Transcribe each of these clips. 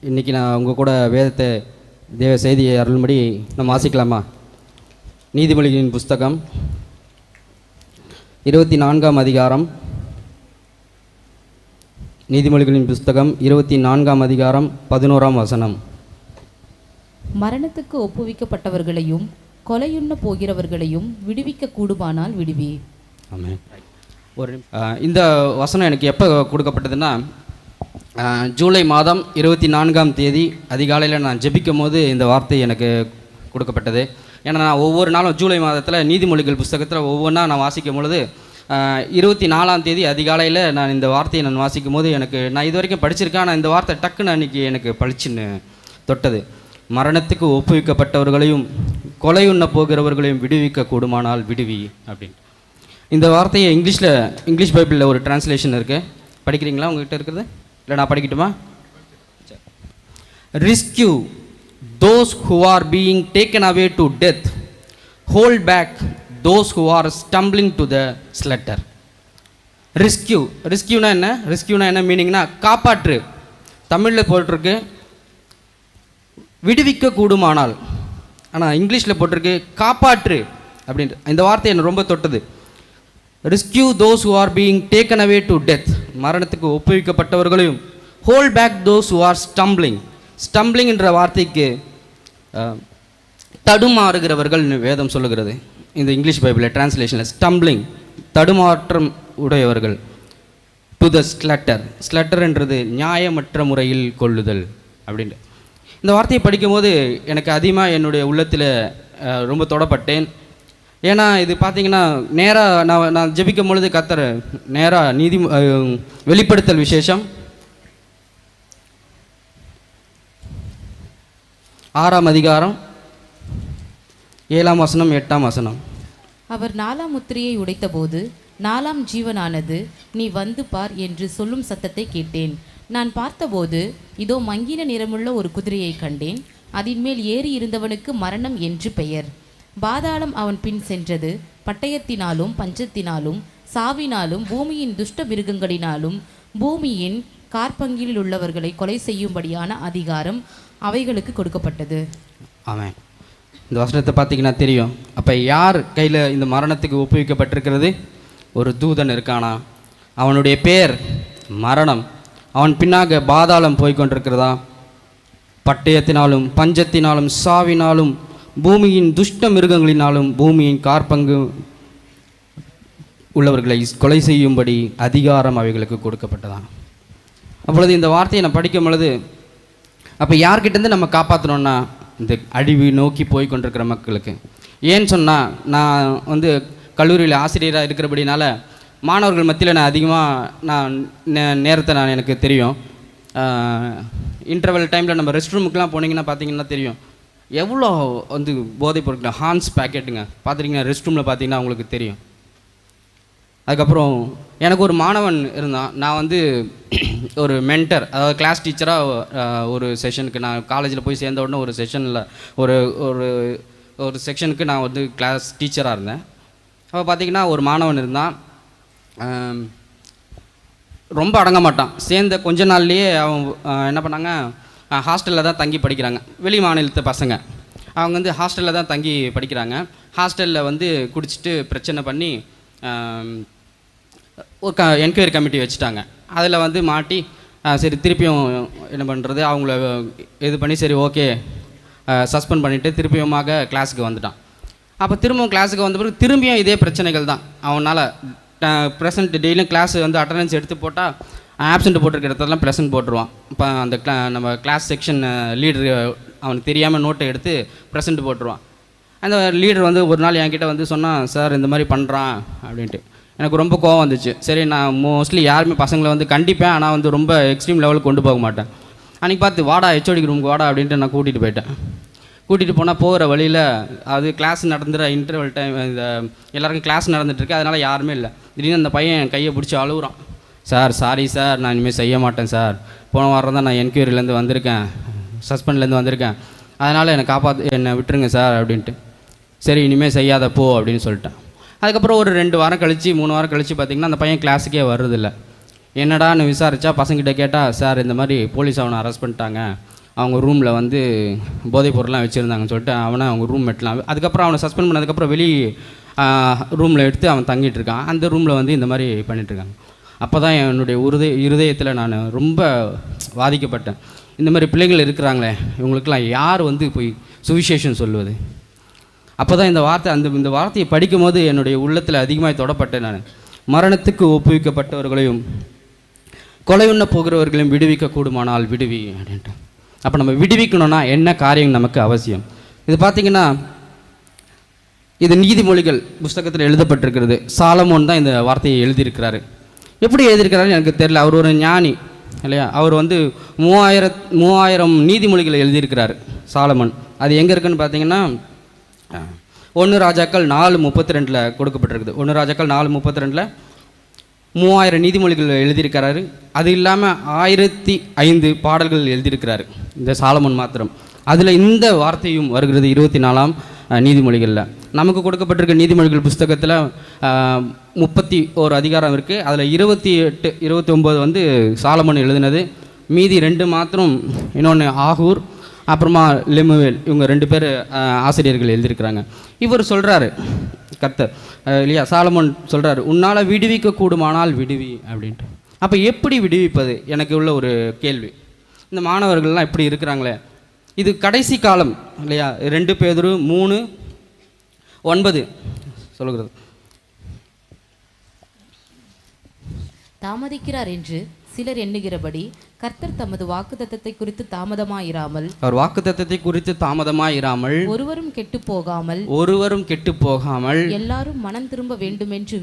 இன்றைக்கி நான் உங்கள் கூட வேதத்தை தேவ செய்தியை அருள்படி நம்ம வாசிக்கலாமா? நீதிமொழிகளின் புஸ்தகம் 24ஆம் அதிகாரம். நீதிமொழிகளின் புஸ்தகம் 24ஆம் அதிகாரம் 11ஆம் வசனம். மரணத்துக்கு ஒப்புவிக்கப்பட்டவர்களையும் கொலையுண்ண போகிறவர்களையும் விடுவிக்க கூடுமானால் விடுவி. ஆமென். இந்த வசனம் எனக்கு எப்போ கொடுக்கப்பட்டதுன்னா, ஜூலை மாதம் 24ஆம் தேதி அதிகாலையில் நான் ஜெபிக்கும் போது இந்த வார்த்தை எனக்கு கொடுக்கப்பட்டது. ஏன்னா நான் ஒவ்வொரு நாளும் ஜூலை மாதத்தில் நீதிமொழிகள் புஸ்தகத்தில் ஒவ்வொன்றா நான் வாசிக்கும் பொழுது 24ஆம் தேதி அதிகாலையில் நான் இந்த வார்த்தையை நான் வாசிக்கும் போது நான் இது வரைக்கும் படிச்சிருக்கேன். ஆனால் இந்த வார்த்தை டக்குன்னு அன்றைக்கி எனக்கு பளிச்சுன்னு தொட்டது. மரணத்துக்கு ஒப்புவிக்கப்பட்டவர்களையும் கொலையுண்ண போகிறவர்களையும் விடுவிக்க கூடுமானால் விடுவி அப்படின்னு. இந்த வார்த்தையை இங்கிலீஷ் பைபிளில் ஒரு டிரான்ஸ்லேஷன் இருக்குது. படிக்கிறீங்களா உங்கள்கிட்ட இருக்கிறது? இல்லை நான் படிக்கட்டுமா? Rescue those who are being taken away to death, hold back those who are stumbling to the slaughter. ரெஸ்கியூனா என்ன மீனிங்னா காப்பாற்று. தமிழில் போட்டிருக்கு விடுவிக்க கூடுமானால், ஆனால் இங்கிலீஷில் போட்டிருக்கு காப்பாற்று அப்படின்ட்டு. இந்த வார்த்தை என்னை ரொம்ப தொட்டது. Rescue those who are being taken away to death, மரணத்துக்கு ஒப்புவிக்கப்பட்டவர்களையும் hold back those who are stumbling என்ற வார்த்தைக்கு தடுமாறுகிறவர்கள்னு வேதம் சொல்லுகிறது. இந்த இங்கிலீஷ் பைபிளில் டிரான்ஸ்லேஷனில் ஸ்டம்பிளிங் தடுமாற்றம் உடையவர்கள், டு த ஸ்லட்டர் என்றது நியாயமற்ற முறையில் கொள்ளுதல் அப்படின்ட்டு. இந்த வார்த்தையை படிக்கும்போது எனக்கு அதிகமாக என்னுடைய உள்ளத்தில் ரொம்ப தொடப்பட்டேன். ஏன்னா இது பார்த்தீங்கன்னா நேராக நான் ஜெபிக்கும் பொழுது கர்த்தர் நேராக வெளிப்படுத்தல் விசேஷம் 6ஆம் அதிகாரம் 7ஆம் வசனம் 8ஆம் வசனம். அவர் 4ஆம் முத்திரையை உடைத்தபோது 4ஆம் ஜீவனானது நீ வந்து பார் என்று சொல்லும் சத்தத்தை கேட்டேன். நான் பார்த்தபோது இதோ மங்கின நிறமுள்ள ஒரு குதிரையை கண்டேன். அதன் மேல் ஏறி இருந்தவனுக்கு மரணம் என்று பெயர். பாதாளம் அவன் பின் சென்றது. பட்டயத்தினாலும் பஞ்சத்தினாலும் சாவினாலும் பூமியின் துஷ்ட மிருகங்களினாலும் பூமியின் கார்பங்கில் உள்ளவர்களை கொலை செய்யும்படியான அதிகாரம் அவைகளுக்கு கொடுக்கப்பட்டது. ஆமென். இந்த வசனத்தை பார்த்தீங்கன்னா தெரியும். அப்போ யார் கையில் இந்த மரணத்துக்கு ஒப்புவிக்கப்பட்டிருக்கிறது? ஒரு தூதன் இருக்கானா, அவனுடைய பேர் மரணம். அவன் பின்னாக பாதாளம் போய்கொண்டிருக்கிறதா. பட்டயத்தினாலும் பஞ்சத்தினாலும் சாவினாலும் பூமியின் துஷ்ட மிருகங்களினாலும் பூமியின் கார்பங்கு உள்ளவர்களை கொலை செய்யும்படி அதிகாரம் அவைகளுக்கு கொடுக்கப்பட்டதான். அப்பொழுது இந்த வார்த்தையை நான் படிக்கும் பொழுது, அப்போ யார்கிட்டேருந்து நம்ம காப்பாற்றணுன்னா இந்த அழிவு நோக்கி போய் கொண்டிருக்கிற மக்களுக்கு. ஏன்னு சொன்னால், நான் கல்லூரியில் ஆசிரியராக இருக்கிறபடினால மாணவர்கள் மத்தியில் நான் அதிகமாக நேரத்தை எனக்கு தெரியும். இன்டர்வல் டைமில் நம்ம ரெஸ்ட் ரூமுக்கெலாம் போனீங்கன்னா பார்த்தீங்கன்னா தெரியும் எவ்வளோ போதைப் பொருட்கள் ஹான்ஸ் பேக்கெட்டுங்க பார்த்துட்டிங்கன்னா ரெஸ்ட் ரூமில் பார்த்தீங்கன்னா உங்களுக்கு தெரியும். அதுக்கப்புறம் எனக்கு ஒரு மாணவன் இருந்தான். நான் ஒரு மென்டர், அதாவது கிளாஸ் டீச்சராக ஒரு செஷனுக்கு நான் காலேஜில் போய் சேர்ந்த உடனே ஒரு செஷனில் ஒரு ஒரு ஒரு செக்ஷனுக்கு நான் கிளாஸ் டீச்சராக இருந்தேன். அப்போ பார்த்திங்கன்னா ஒரு மாணவன் இருந்தான். ரொம்ப அடங்க மாட்டான். சேர்ந்த கொஞ்ச நாள்லேயே அவன் என்ன பண்ணாங்க, ஹாஸ்டலில் தான் தங்கி படிக்கிறாங்க. வெளி மாநிலத்து பசங்க அவங்க ஹாஸ்டலில் தான் தங்கி படிக்கிறாங்க. ஹாஸ்டலில் குடிச்சிட்டு பிரச்சனை பண்ணி ஒரு என்கொயரி கமிட்டி வச்சுட்டாங்க. அதில் மாட்டி சரி திருப்பியும் என்ன பண்ணுறது, அவங்கள இது பண்ணி சரி ஓகே சஸ்பெண்ட் பண்ணிவிட்டு திருப்பியுமாக கிளாஸுக்கு வந்துட்டான். அப்போ திரும்பவும் கிளாஸுக்கு வந்த பிறகு திரும்பியும் இதே பிரச்சனைகள் தான். அவனால் ப்ரெசன்ட் டெய்லியும் கிளாஸ் அட்டண்டன்ஸ் எடுத்து போட்டால் ஆப்சண்ட் போட்டிருக்கிற இடத்துலலாம் ப்ரெசன்ட் போட்டுருவான். இப்போ அந்த நம்ம கிளாஸ் செக்ஷன் லீடர் அவனுக்கு தெரியாமல் நோட்டை எடுத்து ப்ரெசன்ட் போட்டுருவான். அந்த லீடர் ஒரு நாள் என்கிட்ட சொன்னான், சார் இந்த மாதிரி பண்ணுறான் அப்படின்ட்டு. எனக்கு ரொம்ப கோவம் வந்துச்சு. சரி, நான் மோஸ்ட்லி யாருமே பசங்களை கண்டிப்பேன், ஆனால் ரொம்ப எக்ஸ்ட்ரீம் லெவலுக்கு கொண்டு போக மாட்டேன். அன்றைக்கி பார்த்து வாடா ஹெச்ஓடி ரூமுக்கு வாடா அப்படின்ட்டு நான் கூட்டிகிட்டு போயிட்டேன். கூட்டிகிட்டு போனால் போகிற வழியில் கிளாஸ் நடந்துற இன்டர்வல் டைம், எல்லாருக்கும் கிளாஸ் நடந்துகிட்ருக்கு, அதனால் யாருமே இல்லை. திடீர்னு அந்த பையன் கையை பிடிச்சி அழுகுறான். சார் சாரி சார், நான் இனிமேல் செய்ய மாட்டேன் சார். போன வாரம் தான் நான் என்கொயரிலேருந்து வந்திருக்கேன், சஸ்பெண்ட்லேருந்து வந்திருக்கேன், அதனால் என்னை விட்டுருங்க சார் அப்படின்ட்டு. சரி இனிமேல் செய்யாத போ அப்படின்னு சொல்லிட்டேன். அதுக்கப்புறம் ஒரு 2 வாரம் கழித்து 3 வாரம் கழித்து பார்த்திங்கன்னா அந்த பையன் கிளாஸுக்கே வர்றதில்லை. என்னடான்னு விசாரித்தா பசங்கிட்ட கேட்டால், சார் இந்த மாதிரி போலீஸ் அவனை அரெஸ்ட் பண்ணிட்டாங்க, அவங்க ரூமில் வந்து போதைப் பொருள்லாம் வச்சுருந்தாங்கன்னு சொல்லிட்டு அவனை அவங்க ரூம் மெட்டலாம். அதுக்கப்புறம் அவனை சஸ்பெண்ட் பண்ணதுக்கப்புறம் வெளி ரூமில் எடுத்து அவன் தங்கிட்டு இருக்கான். அந்த ரூமில் வந்து இந்த மாதிரி பண்ணிகிட்ருக்காங்க. அப்போ தான் என்னுடைய இருதயத்தில் நான் ரொம்ப பாதிக்கப்பட்டேன். இந்த மாதிரி பிள்ளைகள் இருக்கிறாங்களே, இவங்களுக்கெல்லாம் யார் வந்து போய் சுவிசேஷம் சொல்லுவது? அப்போ தான் இந்த வார்த்தையை படிக்கும் போது என்னுடைய உள்ளத்தில் அதிகமாக தொடப்பட்டேன். நான் மரணத்துக்கு ஒப்புவிக்கப்பட்டவர்களையும் கொலையுண்ண போகிறவர்களையும் விடுவிக்க கூடுமானால் விடுவி அப்படின்ட்டு. அப்போ நம்ம விடுவிக்கணும்னா என்ன காரியம் நமக்கு அவசியம்? இது பார்த்திங்கன்னா, இது நீதிமொழிகள் புஸ்தகத்தில் எழுதப்பட்டிருக்கிறது. சாலமோன் தான் இந்த வார்த்தையை எழுதியிருக்கிறாரு. எப்படி எழுதியிருக்கிறாருன்னு எனக்கு தெரியல. அவர் ஒரு ஞானி இல்லையா? அவர் வந்து 3000 நீதிமொழிகளை எழுதியிருக்கிறார் சாலமன். அது எங்கே இருக்குன்னு பார்த்தீங்கன்னா 1 ராஜாக்கள் 4:32 கொடுக்கப்பட்டிருக்குது. 1 ராஜாக்கள் 4:32 3000 நீதிமொழிகள் எழுதியிருக்கிறாரு. அது இல்லாமல் 1005 பாடல்கள் எழுதியிருக்கிறாரு இந்த சாலமன் மாத்திரம். அதில் இந்த வார்த்தையும் வருகிறது 24ஆம் நீதிமொழிகளில். நமக்கு கொடுக்கப்பட்டிருக்க நீதிமொழிகள் புஸ்தகத்தில் 31 அதிகாரம் இருக்குது. அதில் 28 29 வந்து சாலமன் எழுதினது. மீதி 2 மாத்திரம், இன்னொன்று ஆகூர், அப்புறமா லெமுவேல், இவங்க 2 பேர் ஆசிரியர்கள் எழுதியிருக்கிறாங்க. இவர் சொல்கிறாரு, கர்த்தர் இல்லையா, சாலமன் சொல்கிறாரு, உன்னால் விடுவிக்க கூடுமானால் விடுவி அப்படின்ட்டு. அப்போ எப்படி விடுவிப்பது? எனக்கு உள்ள ஒரு கேள்வி. இந்த மாணவர்கள்லாம் இப்படி இருக்கிறாங்களே, இது கடைசி காலம் இல்லையா? 2 பேதுரு 3:9 சொல்லுகிறது. தாமதிக்கிறார் என்று சிலர் எண்ணுகிறபடி கர்த்தர் தமது வாக்குத்தத்தத்தை குறித்து தாமதமாயிராமல், அவர் வாக்குத்தத்தத்தை குறித்து தாமதமாயிராமல், ஒருவரும் கெட்டு போகாமல் எல்லாரும் மனம் திரும்ப வேண்டுமென்று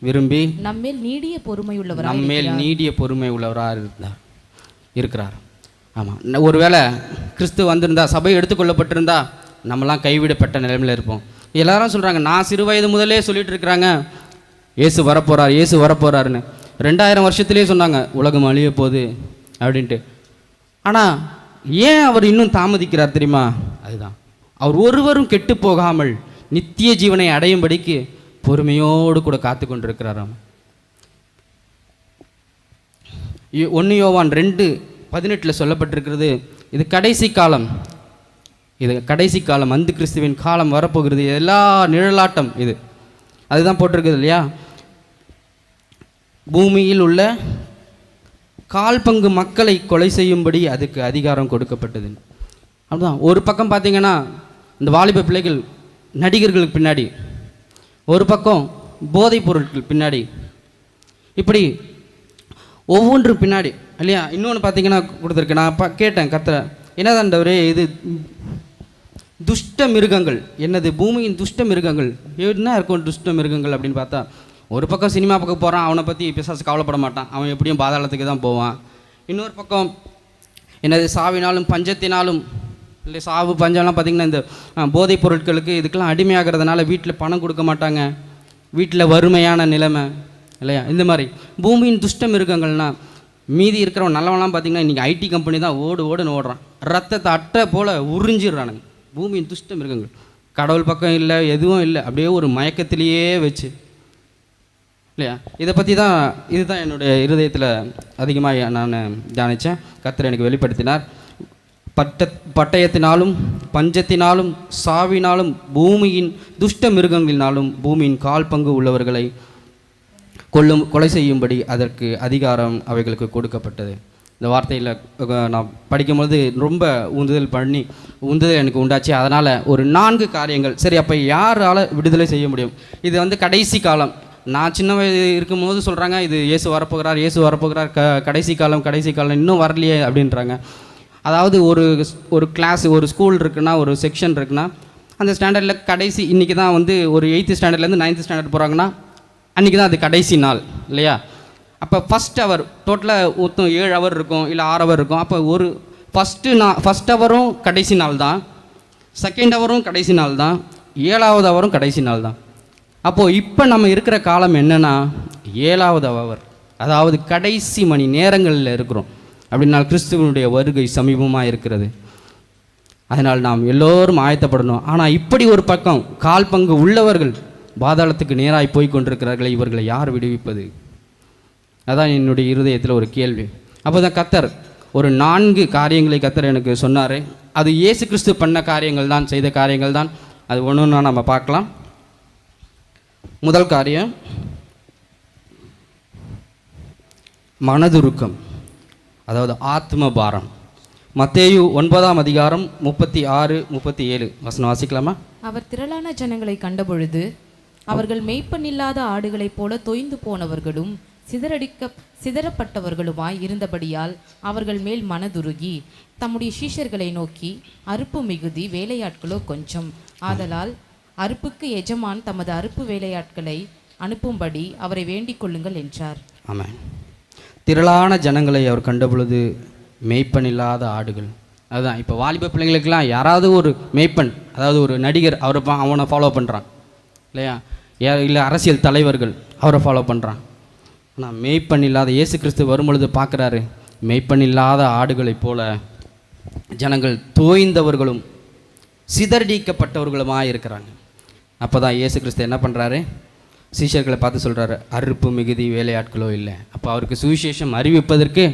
விரும்பி நம்மேல் நீடிய பொறுமை உள்ளவராக இருக்கிறார். ஆமாம், ஒருவேளை கிறிஸ்து வந்திருந்தா, சபை எடுத்துக்கொள்ளப்பட்டிருந்தா, நம்மலாம் கைவிடப்பட்ட நிலைமையில் இருப்போம். எல்லாரும் சொல்கிறாங்க, நான் சிறு வயது முதலே சொல்லிட்டு இருக்கிறாங்க, இயேசு வரப்போறாருன்னு. 2000 வருஷத்துலேயே சொன்னாங்க உலகம் அழிய போகுது அப்படின்ட்டு. ஆனால் ஏன் அவர் இன்னும் தாமதிக்கிறார் தெரியுமா? அதுதான், அவர் ஒருவரும் கெட்டு போகாமல் நித்திய ஜீவனை அடையும்படிக்கு பொறுமையோடு கூட காத்து கொண்டிருக்கிறாராம். 1 யோவான் 2:18 சொல்லப்பட்டிருக்கிறது, இது கடைசி காலம், அந்து கிறிஸ்துவின் காலம் வரப்போகிறது, எல்லா நிழலாட்டம் இது. அதுதான் போட்டிருக்குது இல்லையா? பூமியில் உள்ள 1/4 பங்கு மக்களை கொலை செய்யும்படி அதுக்கு அதிகாரம் கொடுக்கப்பட்டது. அப்படிதான். ஒரு பக்கம் பார்த்தீங்கன்னா இந்த வாலிப பிள்ளைகள் நடிகர்களுக்கு பின்னாடி, ஒரு பக்கம் போதைப் பொருட்கள் பின்னாடி, இப்படி ஒவ்வொன்று பின்னாடி இல்லையா? இன்னொன்று பார்த்தீங்கன்னா கொடுத்துருக்கு. நான் கேட்டேன் கர்த்தரை, என்னதாண்டவரே இது துஷ்ட மிருகங்கள், என்னது பூமியின் துஷ்ட மிருகங்கள், என்ன இருக்கும் துஷ்ட மிருகங்கள் அப்படின்னு பார்த்தா, ஒரு பக்கம் சினிமா பக்கம் போகிறான், அவனை பற்றி பிசாசு கவலைப்பட மாட்டான், அவன் எப்படியும் பாதாளத்துக்கு தான் போவான். இன்னொரு பக்கம் என்னது சாவினாலும் பஞ்சத்தினாலும் இல்லை, சாவு பஞ்சம்லாம் பார்த்திங்கன்னா இந்த போதைப் பொருட்களுக்கு இதுக்கெல்லாம் அடிமையாகிறதுனால வீட்டில் பணம் கொடுக்க மாட்டாங்க, வீட்டில் வறுமையான நிலைமை இல்லையா? இந்த மாதிரி பூமியின் துஷ்ட மிருகங்கள்னால், மீதி இருக்கிறவன் நல்லவனாம் பார்த்திங்கன்னா இன்றைக்கி ஐடி கம்பெனி தான் ஓடுன்னு ஓடுறான், ரத்தத்தை அட்டை போல் உறிஞ்சிடுறானுங்க. பூமியின் துஷ்ட மிருகங்கள், கடவுள் பக்கம் இல்லை, எதுவும் இல்லை, அப்படியே ஒரு மயக்கத்திலேயே வச்சு இல்லையா? இதை பற்றி தான், இதுதான் என்னுடைய இருதயத்தில் அதிகமாக நான் தியானித்தேன். கர்த்தர் எனக்கு வெளிப்படுத்தினார். பட்டயத்தினாலும் பஞ்சத்தினாலும் சாவினாலும் பூமியின் துஷ்ட மிருகங்களினாலும் பூமியின் 1/4 பங்கு உள்ளவர்களை கொலை செய்யும்படி அதற்கு அதிகாரம் அவைகளுக்கு கொடுக்கப்பட்டது. இந்த வார்த்தையில் நான் படிக்கும்போது ரொம்ப உந்துதல் எனக்கு உண்டாச்சு. அதனால் ஒரு 4 காரியங்கள். சரி, அப்போ யாரால் விடுதலை செய்ய முடியும்? இது வந்து கடைசி காலம். நான் சின்ன வயது இருக்கும்போது சொல்கிறாங்க, இது இயேசு வரப்போகிறார், கடைசி காலம் இன்னும் வரலையே அப்படின்றாங்க. அதாவது ஒரு கிளாஸ், ஒரு ஸ்கூல் இருக்குன்னா, ஒரு செக்ஷன் இருக்குன்னா, அந்த ஸ்டாண்டர்டில் கடைசி, இன்றைக்கி தான் வந்து ஒரு 8th ஸ்டாண்டர்ட்லேருந்து 9th ஸ்டாண்டர்ட் போகிறாங்கன்னா அன்றைக்கி தான் அது கடைசி நாள் இல்லையா? அப்போ ஃபஸ்ட் ஹவர் டோட்டலாக மொத்தம் 7 ஹவர் இருக்கும், இல்லை 6 ஹவர் இருக்கும். அப்போ ஒரு ஃபஸ்ட் ஹவரும் கடைசி நாள் தான், செகண்ட் ஹவரும் கடைசி நாள் தான், 7வது ஹவரும் கடைசி நாள் தான். அப்போது இப்போ நம்ம இருக்கிற காலம் என்னென்னா 7வது ஹவர், அதாவது கடைசி மணி நேரங்களில் இருக்கிறோம். அப்படின்னா கிறிஸ்துவனுடைய வருகை சமீபமாக இருக்கிறது. அதனால் நாம் எல்லோரும் ஆயத்தப்படணும். ஆனால் இப்படி ஒரு பக்கம் 1/4 பங்கு உள்ளவர்கள் பாதாளத்துக்கு நேராய் போய் கொண்டிருக்கிறார்களே, இவர்களை யார் விடுவிப்பது? அதான் என்னுடைய இருதயத்தில் ஒரு கேள்வி. அப்போ தான் கர்த்தர் ஒரு 4 காரியங்களை கர்த்தர் எனக்கு சொன்னார். அது இயேசு கிறிஸ்து பண்ண காரியங்கள் தான், செய்த காரியங்கள் தான். அது ஒன்று நம்ம பார்க்கலாம். முதல் காரியம் மனதுருக்கம், அதாவது ஆத்ம பாரம். மத்தேயு 9ஆம் அதிகாரம் 36, 37 வசனம் வாசிக்கலாமா? அவர் திரளான ஜனங்களை கண்டபொழுது அவர்கள் மேய்ப்பனில்லாத ஆடுகளைப் போல தொய்ந்து போனவர்களும் சிதறப்பட்டவர்களுமாய் இருந்தபடியால் அவர்கள் மேல் மனதுருகி தம்முடைய சீஷர்களை நோக்கி, அறுப்பு மிகுதி, வேலையாட்களோ கொஞ்சம். ஆதலால் அறுப்புக்கு எஜமான் தமது அறுப்பு வேலையாட்களை அனுப்பும்படி அவரை வேண்டிக் கொள்ளுங்கள் என்றார். ஆமாம். திரளான ஜனங்களை அவர் கண்டபொழுது மேய்ப்பன் இல்லாத ஆடுகள். அதுதான் இப்போ வாலிப பிள்ளைங்களுக்கெல்லாம் யாராவது ஒரு மேய்ப்பன், அதாவது ஒரு நடிகர் அவனை ஃபாலோ பண்ணுறான் இல்லையா, இல்லை அரசியல் தலைவர்கள் அவரை ஃபாலோ பண்ணுறான். ஆனால் மேய்ப்பன் இல்லாத இயேசு கிறிஸ்து வரும்பொழுது பார்க்குறாரு, மேய்ப்பன் இல்லாத ஆடுகளைப் போல ஜனங்கள் தோய்ந்தவர்களும் சிதறடிக்கப்பட்டவர்களுமாக இருக்கிறாங்க. அப்போ தான் இயேசு கிறிஸ்து என்ன பண்ணுறாரு, சீஷர்களை பார்த்து சொல்கிறாரு, அறுப்பு மிகுதி, வேலையாட்களோ இல்லை. அப்போ அவருக்கு சுவிசேஷம் அறிவிப்பதற்கு